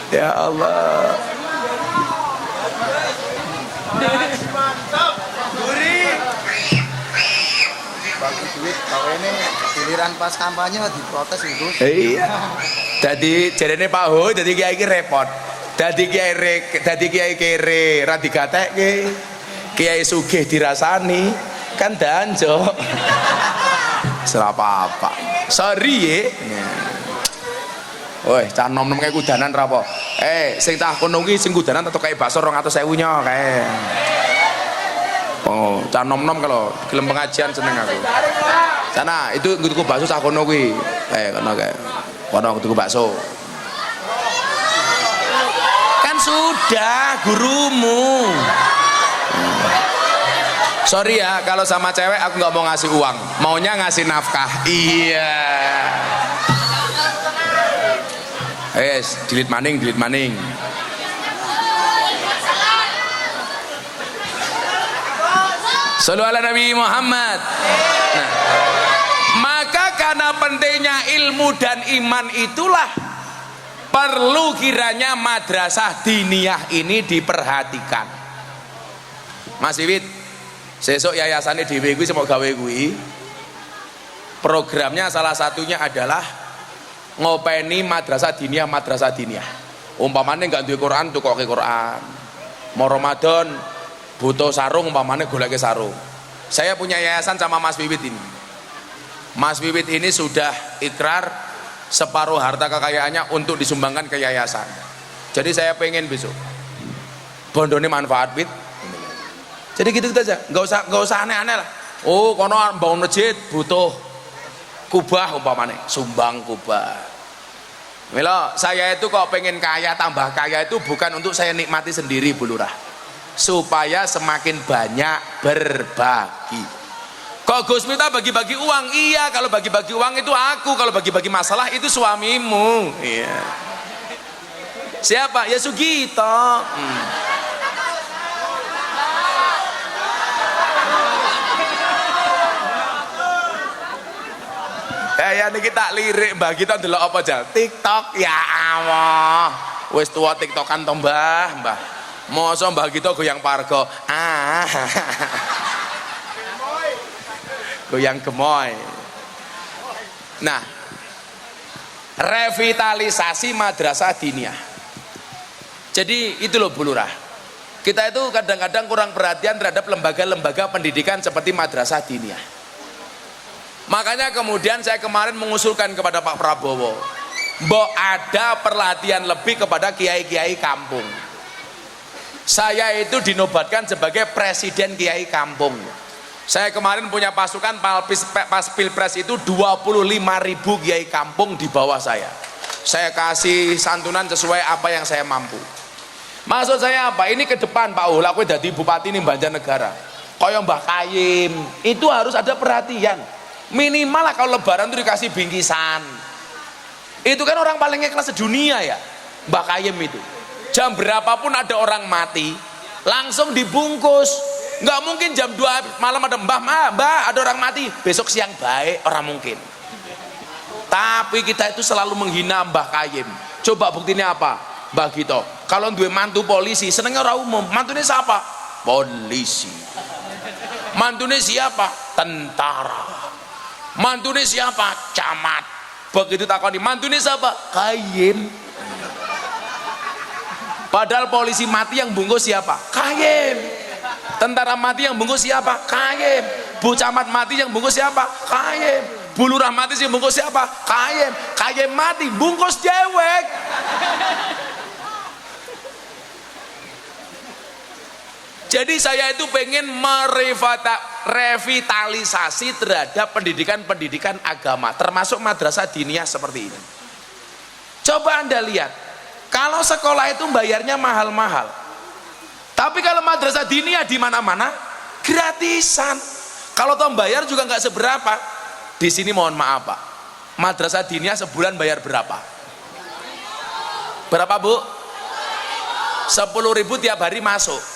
Ya Allah. Bagi duit kalau ini giliran pas kampanye diprotes itu. Iya. Jadi jarene Pak Ho dadi kiai iki repot. Dadi kiai kere ra digatekke. Kiai sugih dirasani kan danjo. Serap apa. Sorry ye. Woi, cah nom-nom kayak kudanan ra apa? Sing tak kono kuwi sing kudanan tetep kayak bakso 200.000 nya kae. Oh, cah nom-nom kalau gelem pengajian seneng aku. Sana, itu tuku bakso cah kono kuwi. Kono kae. Kono tuku bakso. Kan sudah gurumu. Sorry ya, kalau sama cewek aku nggak mau ngasih uang, maunya ngasih nafkah. Iya. Delete maning. Sallu ala Nabi Muhammad. Nah, maka karena pentingnya ilmu dan iman itulah perlu kiranya madrasah diniyah ini diperhatikan. Mas Iwit, sesuk yayasannya dhewe kuwi semua gawe kuwi. Programnya salah satunya adalah ngopeni madrasah diniyah. Umpamane enggak duwe Quran, tukoke Quran. Mau Ramadan butuh sarung, umpamane goleke sarung. Saya punya yayasan sama Mas Wiwit ini. Mas Wiwit ini sudah ikrar separuh harta kekayaannya untuk disumbangkan ke yayasan. Jadi saya pengen besok bondone manfaat Wit. Jadi gitu aja, nggak usah aneh-aneh lah. Oh, kono bangun masjid butuh kubah umpamane, sumbang kubah. Milo, saya itu kok pengen kaya, tambah kaya itu bukan untuk saya nikmati sendiri Bu Lurah, supaya semakin banyak berbagi. Kok Gus Miftah bagi-bagi uang? Iya, kalau bagi-bagi uang itu aku, kalau bagi-bagi masalah itu suamimu. Iya. Siapa? Ya Sugito. Ya niki tak lirik Mbah kita ndelok apa aja? TikTok ya Allah. Wis tuwa TikTokan to Mbah. Mosok Mbah kita goyang pargo. Goyang gemoy. Nah, revitalisasi madrasah diniyah. Jadi itu loh Bu Lurah. Kita itu kadang-kadang kurang perhatian terhadap lembaga-lembaga pendidikan seperti madrasah diniyah. Makanya kemudian saya kemarin mengusulkan kepada Pak Prabowo, mbok ada perhatian lebih kepada kiai-kiai kampung. Saya itu dinobatkan sebagai presiden kiai kampung. Saya kemarin punya pasukan pas pilpres itu 25.000 kiai kampung di bawah saya. Saya kasih santunan sesuai apa yang saya mampu. Maksud saya apa? Ini ke depan Pak Ula, aku jadi bupati ini Banjarnegara. Kaya Mbah Kayim, itu harus ada perhatian. Minimal lah kalau lebaran itu dikasih bingkisan. Itu kan orang paling ikhlas sedunia ya, Mbah Kayim itu. Jam berapapun ada orang mati, langsung dibungkus. Nggak mungkin jam 2 malam ada Mbah ada orang mati, besok siang baik, orang mungkin. Tapi kita itu selalu menghina Mbah Kayim. Coba buktinya apa? Mbah Gito, kalau duwe mantu polisi, senengnya orang umum. Mantunya siapa? Polisi. Mantunya siapa? Tentara. Mantunya siapa? Camat. Begitu takoni mantune siapa? Kayem. Padahal polisi mati yang bungkus siapa? Kayem. Tentara mati yang bungkus siapa? Kayem. Bu camat mati yang bungkus siapa? Kayem. Bu lurah mati yang bungkus siapa? Kayem. Kayem mati bungkus dewek. Jadi saya itu pengen merevitalisasi terhadap pendidikan-pendidikan agama, termasuk madrasah diniyah seperti ini. Coba Anda lihat, kalau sekolah itu bayarnya mahal-mahal, tapi kalau madrasah diniyah di mana-mana gratisan. Kalau toh bayar juga nggak seberapa. Di sini mohon maaf Pak, madrasah diniyah sebulan bayar berapa? Berapa Bu? 10.000 tiap hari masuk.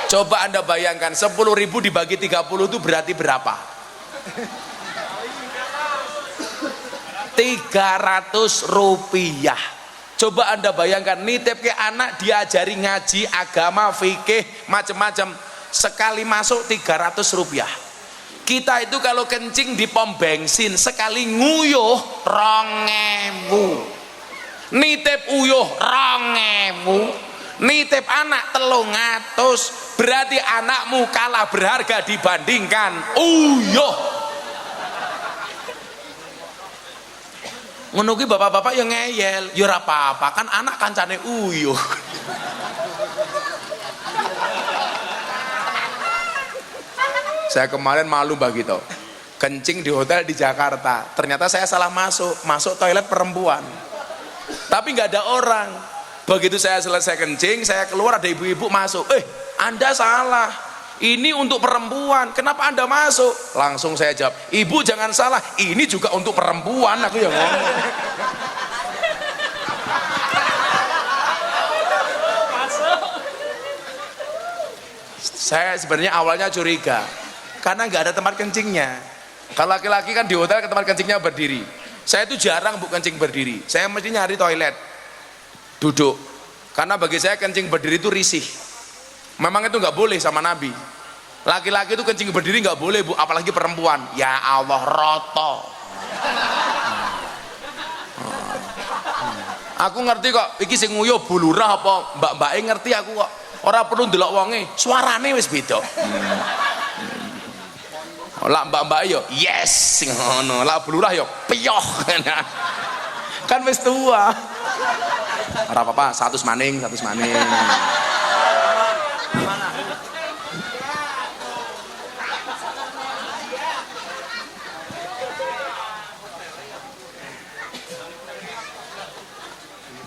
Coba Anda bayangkan 10.000 dibagi 30 itu berarti berapa? 300 rupiah. Coba Anda bayangkan nitip ke anak diajari ngaji, agama, fikih, macam-macam, sekali masuk 300 rupiah. Kita itu kalau kencing di pom bensin sekali nguyuh 2.000, nitip uyuh 2.000, nitip anak 300, berarti anakmu kalah berharga dibandingkan uyuh. Ngono ki bapak-bapak yang ngeyel, ya ora apa-apa, kan anak kancane uyuh. Saya kemarin malu begitu, kencing di hotel di Jakarta, ternyata saya salah masuk toilet perempuan, tapi nggak ada orang. Begitu saya selesai kencing, saya keluar, ada ibu-ibu masuk. Anda salah, ini untuk perempuan, kenapa Anda masuk? Langsung saya jawab, ibu jangan salah, ini juga untuk perempuan. Aku yang ngomong. Saya sebenarnya awalnya curiga, karena nggak ada tempat kencingnya. Kalau laki-laki kan di hotel ke tempat kencingnya berdiri. Saya itu jarang kencing berdiri, saya mesti nyari toilet duduk, karena bagi saya kencing berdiri itu risih. Memang itu nggak boleh sama Nabi. Laki-laki itu kencing berdiri nggak boleh Bu, apalagi perempuan. Ya Allah, roto. Aku ngerti kok, iki sing nguyuh Bu Lurah apa mbak-mbake ngerti aku kok. Ora perlu ndelok wonge, suarane wis beda. Lah mbak-mbake yo yes sing ngono, lah Bu Lurah yo piyoh. Kan wis tua. Ora apa-apa, 100 maning.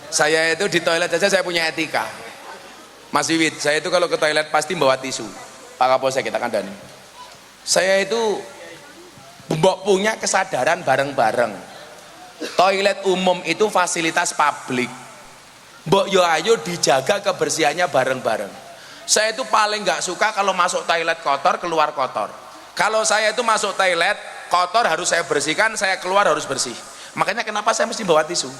Saya itu di toilet saja saya punya etika. Mas Wiwit, saya itu kalau ke toilet pasti bawa tisu. Pak Kapolsek kita kandani. Saya itu punya kesadaran bareng-bareng. Toilet umum itu fasilitas publik. Mbok yo ayo dijaga kebersihannya bareng-bareng. Saya itu paling nggak suka kalau masuk toilet kotor, keluar kotor. Kalau saya itu masuk toilet kotor harus saya bersihkan, saya keluar harus bersih. Makanya kenapa saya mesti bawa tisu?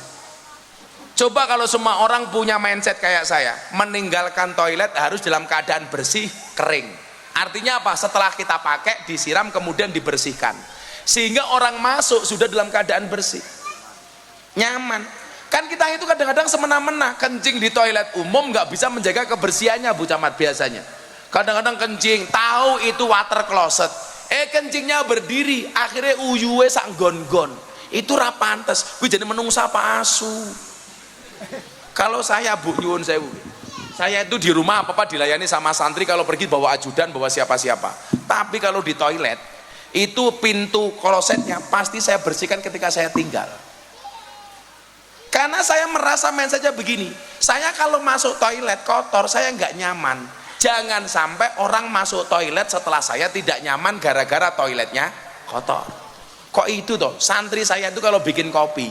Coba kalau semua orang punya mindset kayak saya, meninggalkan toilet harus dalam keadaan bersih, kering. Artinya apa? Setelah kita pakai, disiram kemudian dibersihkan. Sehingga orang masuk sudah dalam keadaan bersih. Nyaman. Kan kita itu kadang-kadang semena-mena, kencing di toilet umum nggak bisa menjaga kebersihannya Bu Camat biasanya. Kadang-kadang kencing, tahu itu water closet. Kencingnya berdiri, akhirnya uyuwe sak gon-gon. Itu ra pantes, kuwi jadi menungsa apa asu. Kalau saya Bu nyuwun sewu, saya itu di rumah apa-apa dilayani sama santri, kalau pergi bawa ajudan, bawa siapa-siapa. Tapi kalau di toilet, itu pintu klosetnya pasti saya bersihkan ketika saya tinggal. Karena saya merasa mindsetnya begini, saya kalau masuk toilet kotor, saya nggak nyaman. Jangan sampai orang masuk toilet setelah saya tidak nyaman gara-gara toiletnya kotor. Kok itu toh, santri saya itu kalau bikin kopi,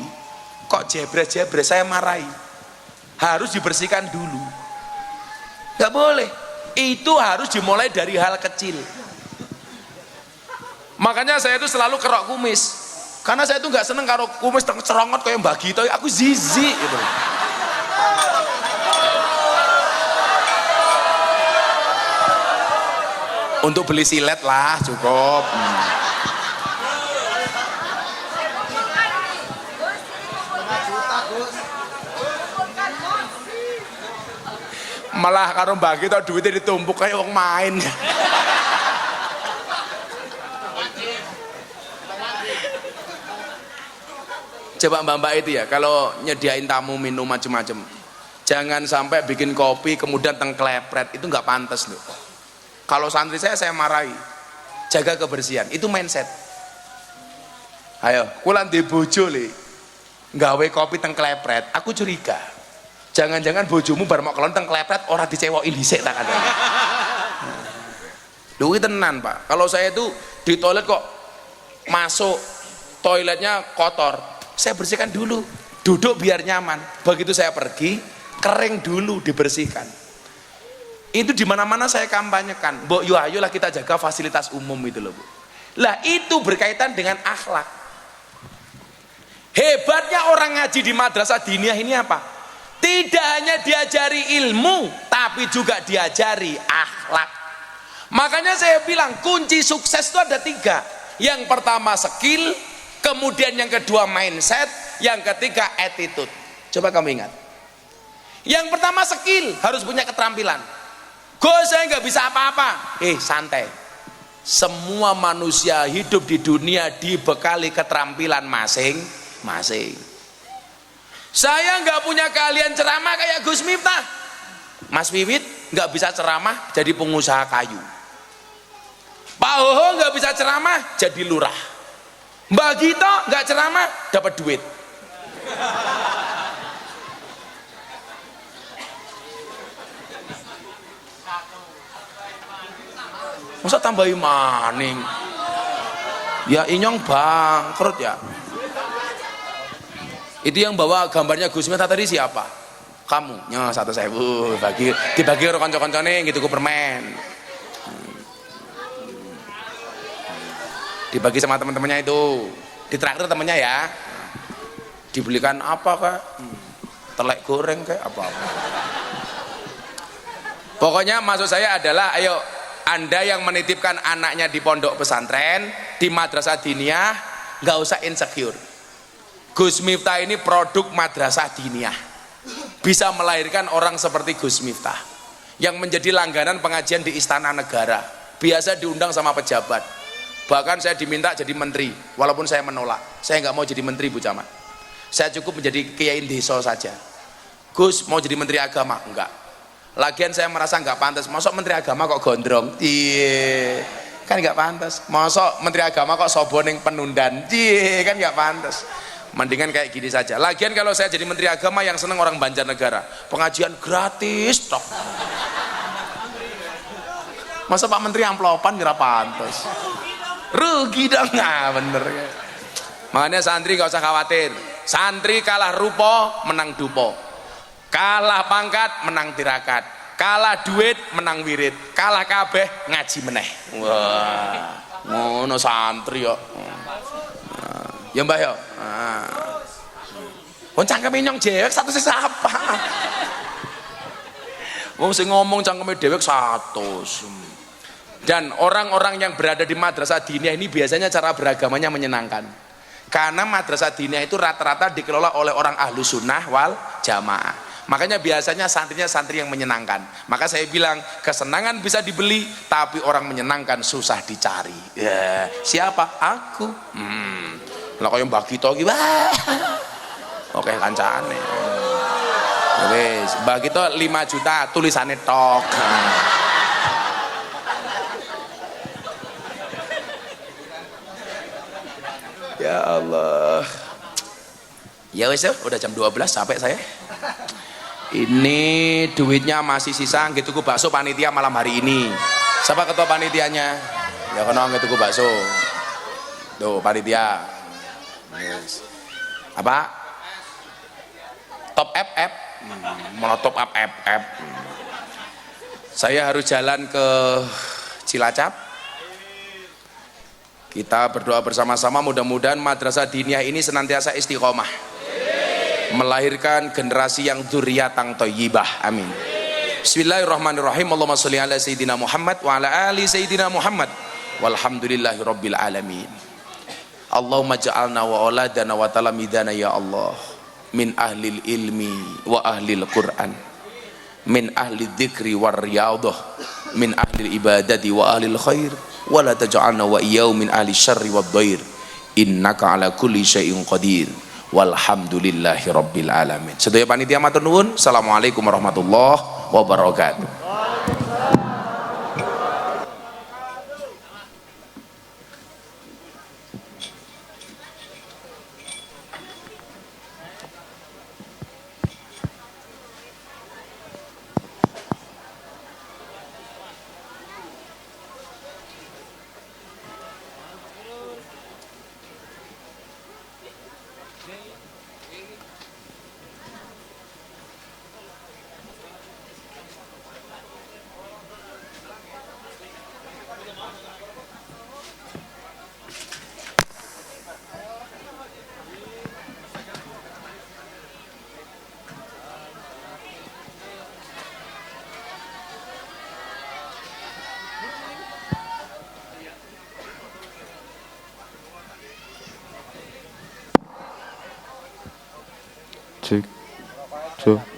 kok jebres-jebres, saya marahi. Harus dibersihkan dulu. Nggak boleh. Itu harus dimulai dari hal kecil. Makanya saya itu selalu kerok kumis. Karena saya itu nggak seneng karo kumis cerongot kayak Mbak Gito, aku zizi gitu. Untuk beli silet lah cukup. malah karo bagi tau duitnya ditumpuk kayak wong main. Coba mbak-mbak itu ya, kalau nyediain tamu minum macem-macem, jangan sampai bikin kopi kemudian tengklepret, itu nggak pantas loh. Kalau santri saya marahi. Jaga kebersihan, itu mindset. Ayo, kulan di bojo le, nggawe kopi tengklepret, aku curiga. Jangan-jangan bojomu bar mau kelon tengklepret orang dicewokin dhisik tak ada. Lho iki tenan, Pak. Kalau saya itu di toilet kok masuk toiletnya kotor, saya bersihkan dulu, duduk biar nyaman. Begitu saya pergi, kering dulu, dibersihkan. Itu dimana-mana saya kampanyekan. Mbok yo ayolah kita jaga fasilitas umum itu loh, Bu. Lah itu berkaitan dengan akhlak. Hebatnya orang ngaji di madrasah diniyah ini apa? Tidak hanya diajari ilmu, tapi juga diajari akhlak. Makanya saya bilang kunci sukses itu ada 3. Yang pertama skill, kemudian yang kedua mindset, yang ketiga attitude. Coba kamu ingat. Yang pertama skill, harus punya keterampilan. Saya nggak bisa apa-apa. Santai. Semua manusia hidup di dunia dibekali keterampilan masing-masing. Saya nggak punya keahlian ceramah kayak Gus Miftah. Mas Wiwit nggak bisa ceramah jadi pengusaha kayu. Pak Hoho nggak bisa ceramah jadi lurah. Mbak Gito nggak ceramah dapat duit. Masa tambahi maning? Ya inyong bangkrut ya. Itu yang bawa gambarnya Gus Miftah tadi siapa? Kamu. Nya 1.000 dibagi karo kanca-kancane gitu ku permen. Dibagi sama teman-temannya itu. Ditraktir temannya ya. Dibelikan apa kak? Telek goreng kayak apa-apa. Pokoknya maksud saya adalah ayo Anda yang menitipkan anaknya di pondok pesantren, di madrasah diniyah, nggak usah insecure. Gus Miftah ini produk madrasah diniyah. Bisa melahirkan orang seperti Gus Miftah yang menjadi langganan pengajian di Istana Negara. Biasa diundang sama pejabat. Bahkan saya diminta jadi menteri, walaupun saya menolak. Saya nggak mau jadi menteri, Bu Camat. Saya cukup menjadi kiai desa saja. Gus mau jadi menteri agama? Enggak. Lagian saya merasa nggak pantas. Masuk menteri agama kok gondrong? Iya, kan nggak pantas. Masuk menteri agama kok soboning penundan? Iya, kan nggak pantas. Mendingan kayak gini saja. Lagian kalau saya jadi menteri agama yang seneng orang Banjarnegara, pengajian gratis toh. Masa Pak Menteri amplopan nggak pantas? Rugi dong, nah bener. Makanya santri nggak usah khawatir. Santri kalah rupo menang dupo. Kalah pangkat menang tirakat, kalah duit menang wirid, kalah kabeh ngaji meneh. Wah, ngono santri yo. Ya Mbah yo. Wong cangkeme nyong dewek satu sapa. Wong sing ngomong cangkeme dewek 100. Dan orang-orang yang berada di madrasah diniyah ini biasanya cara beragamanya menyenangkan. Karena madrasah diniyah itu rata-rata dikelola oleh orang ahlu sunnah wal jamaah. Makanya biasanya santrinya santri yang menyenangkan. Maka saya bilang kesenangan bisa dibeli, tapi orang menyenangkan susah dicari. Ya, siapa? Aku. Lah kaya Mbah Gito iki. Oke kancane. Wis, Mbah Gito 5 juta tulisane tok. Ya Allah. Ya wis, udah jam 12 sampai saya. Ini duitnya masih sisa nggih tuku bakso panitia malam hari ini. Siapa ketua panitianya? Ya kono nggih tuku bakso. Tuh panitia. Yes. Apa? Top FF. Mau top up FF. Saya harus jalan ke Cilacap. Kita berdoa bersama-sama mudah-mudahan madrasah diniyah ini senantiasa istiqomah. Melahirkan generasi yang dzurriatan thayyibah. Amin. Bismillahirrahmanirrahim. Allahumma sholli ala sayyidina Muhammad wa ala ali sayyidina Muhammad. Walhamdulillahi rabbil alamin. Allahumma ja'alna wa auladana wa talamidana ya Allah min ahlil ilmi wa ahlil Qur'an min ahli dzikri war riyadhah min ahli ibadati wa ahli khair wa la taj'alna wa iyyahum min ahli syarri wad dhair innaka ala kulli syai'in qadir walhamdulillahi rabbil alamin. Sedaya panitia matur nuwun. Assalamualaikum warahmatullahi wabarakatuh. Cek, cek.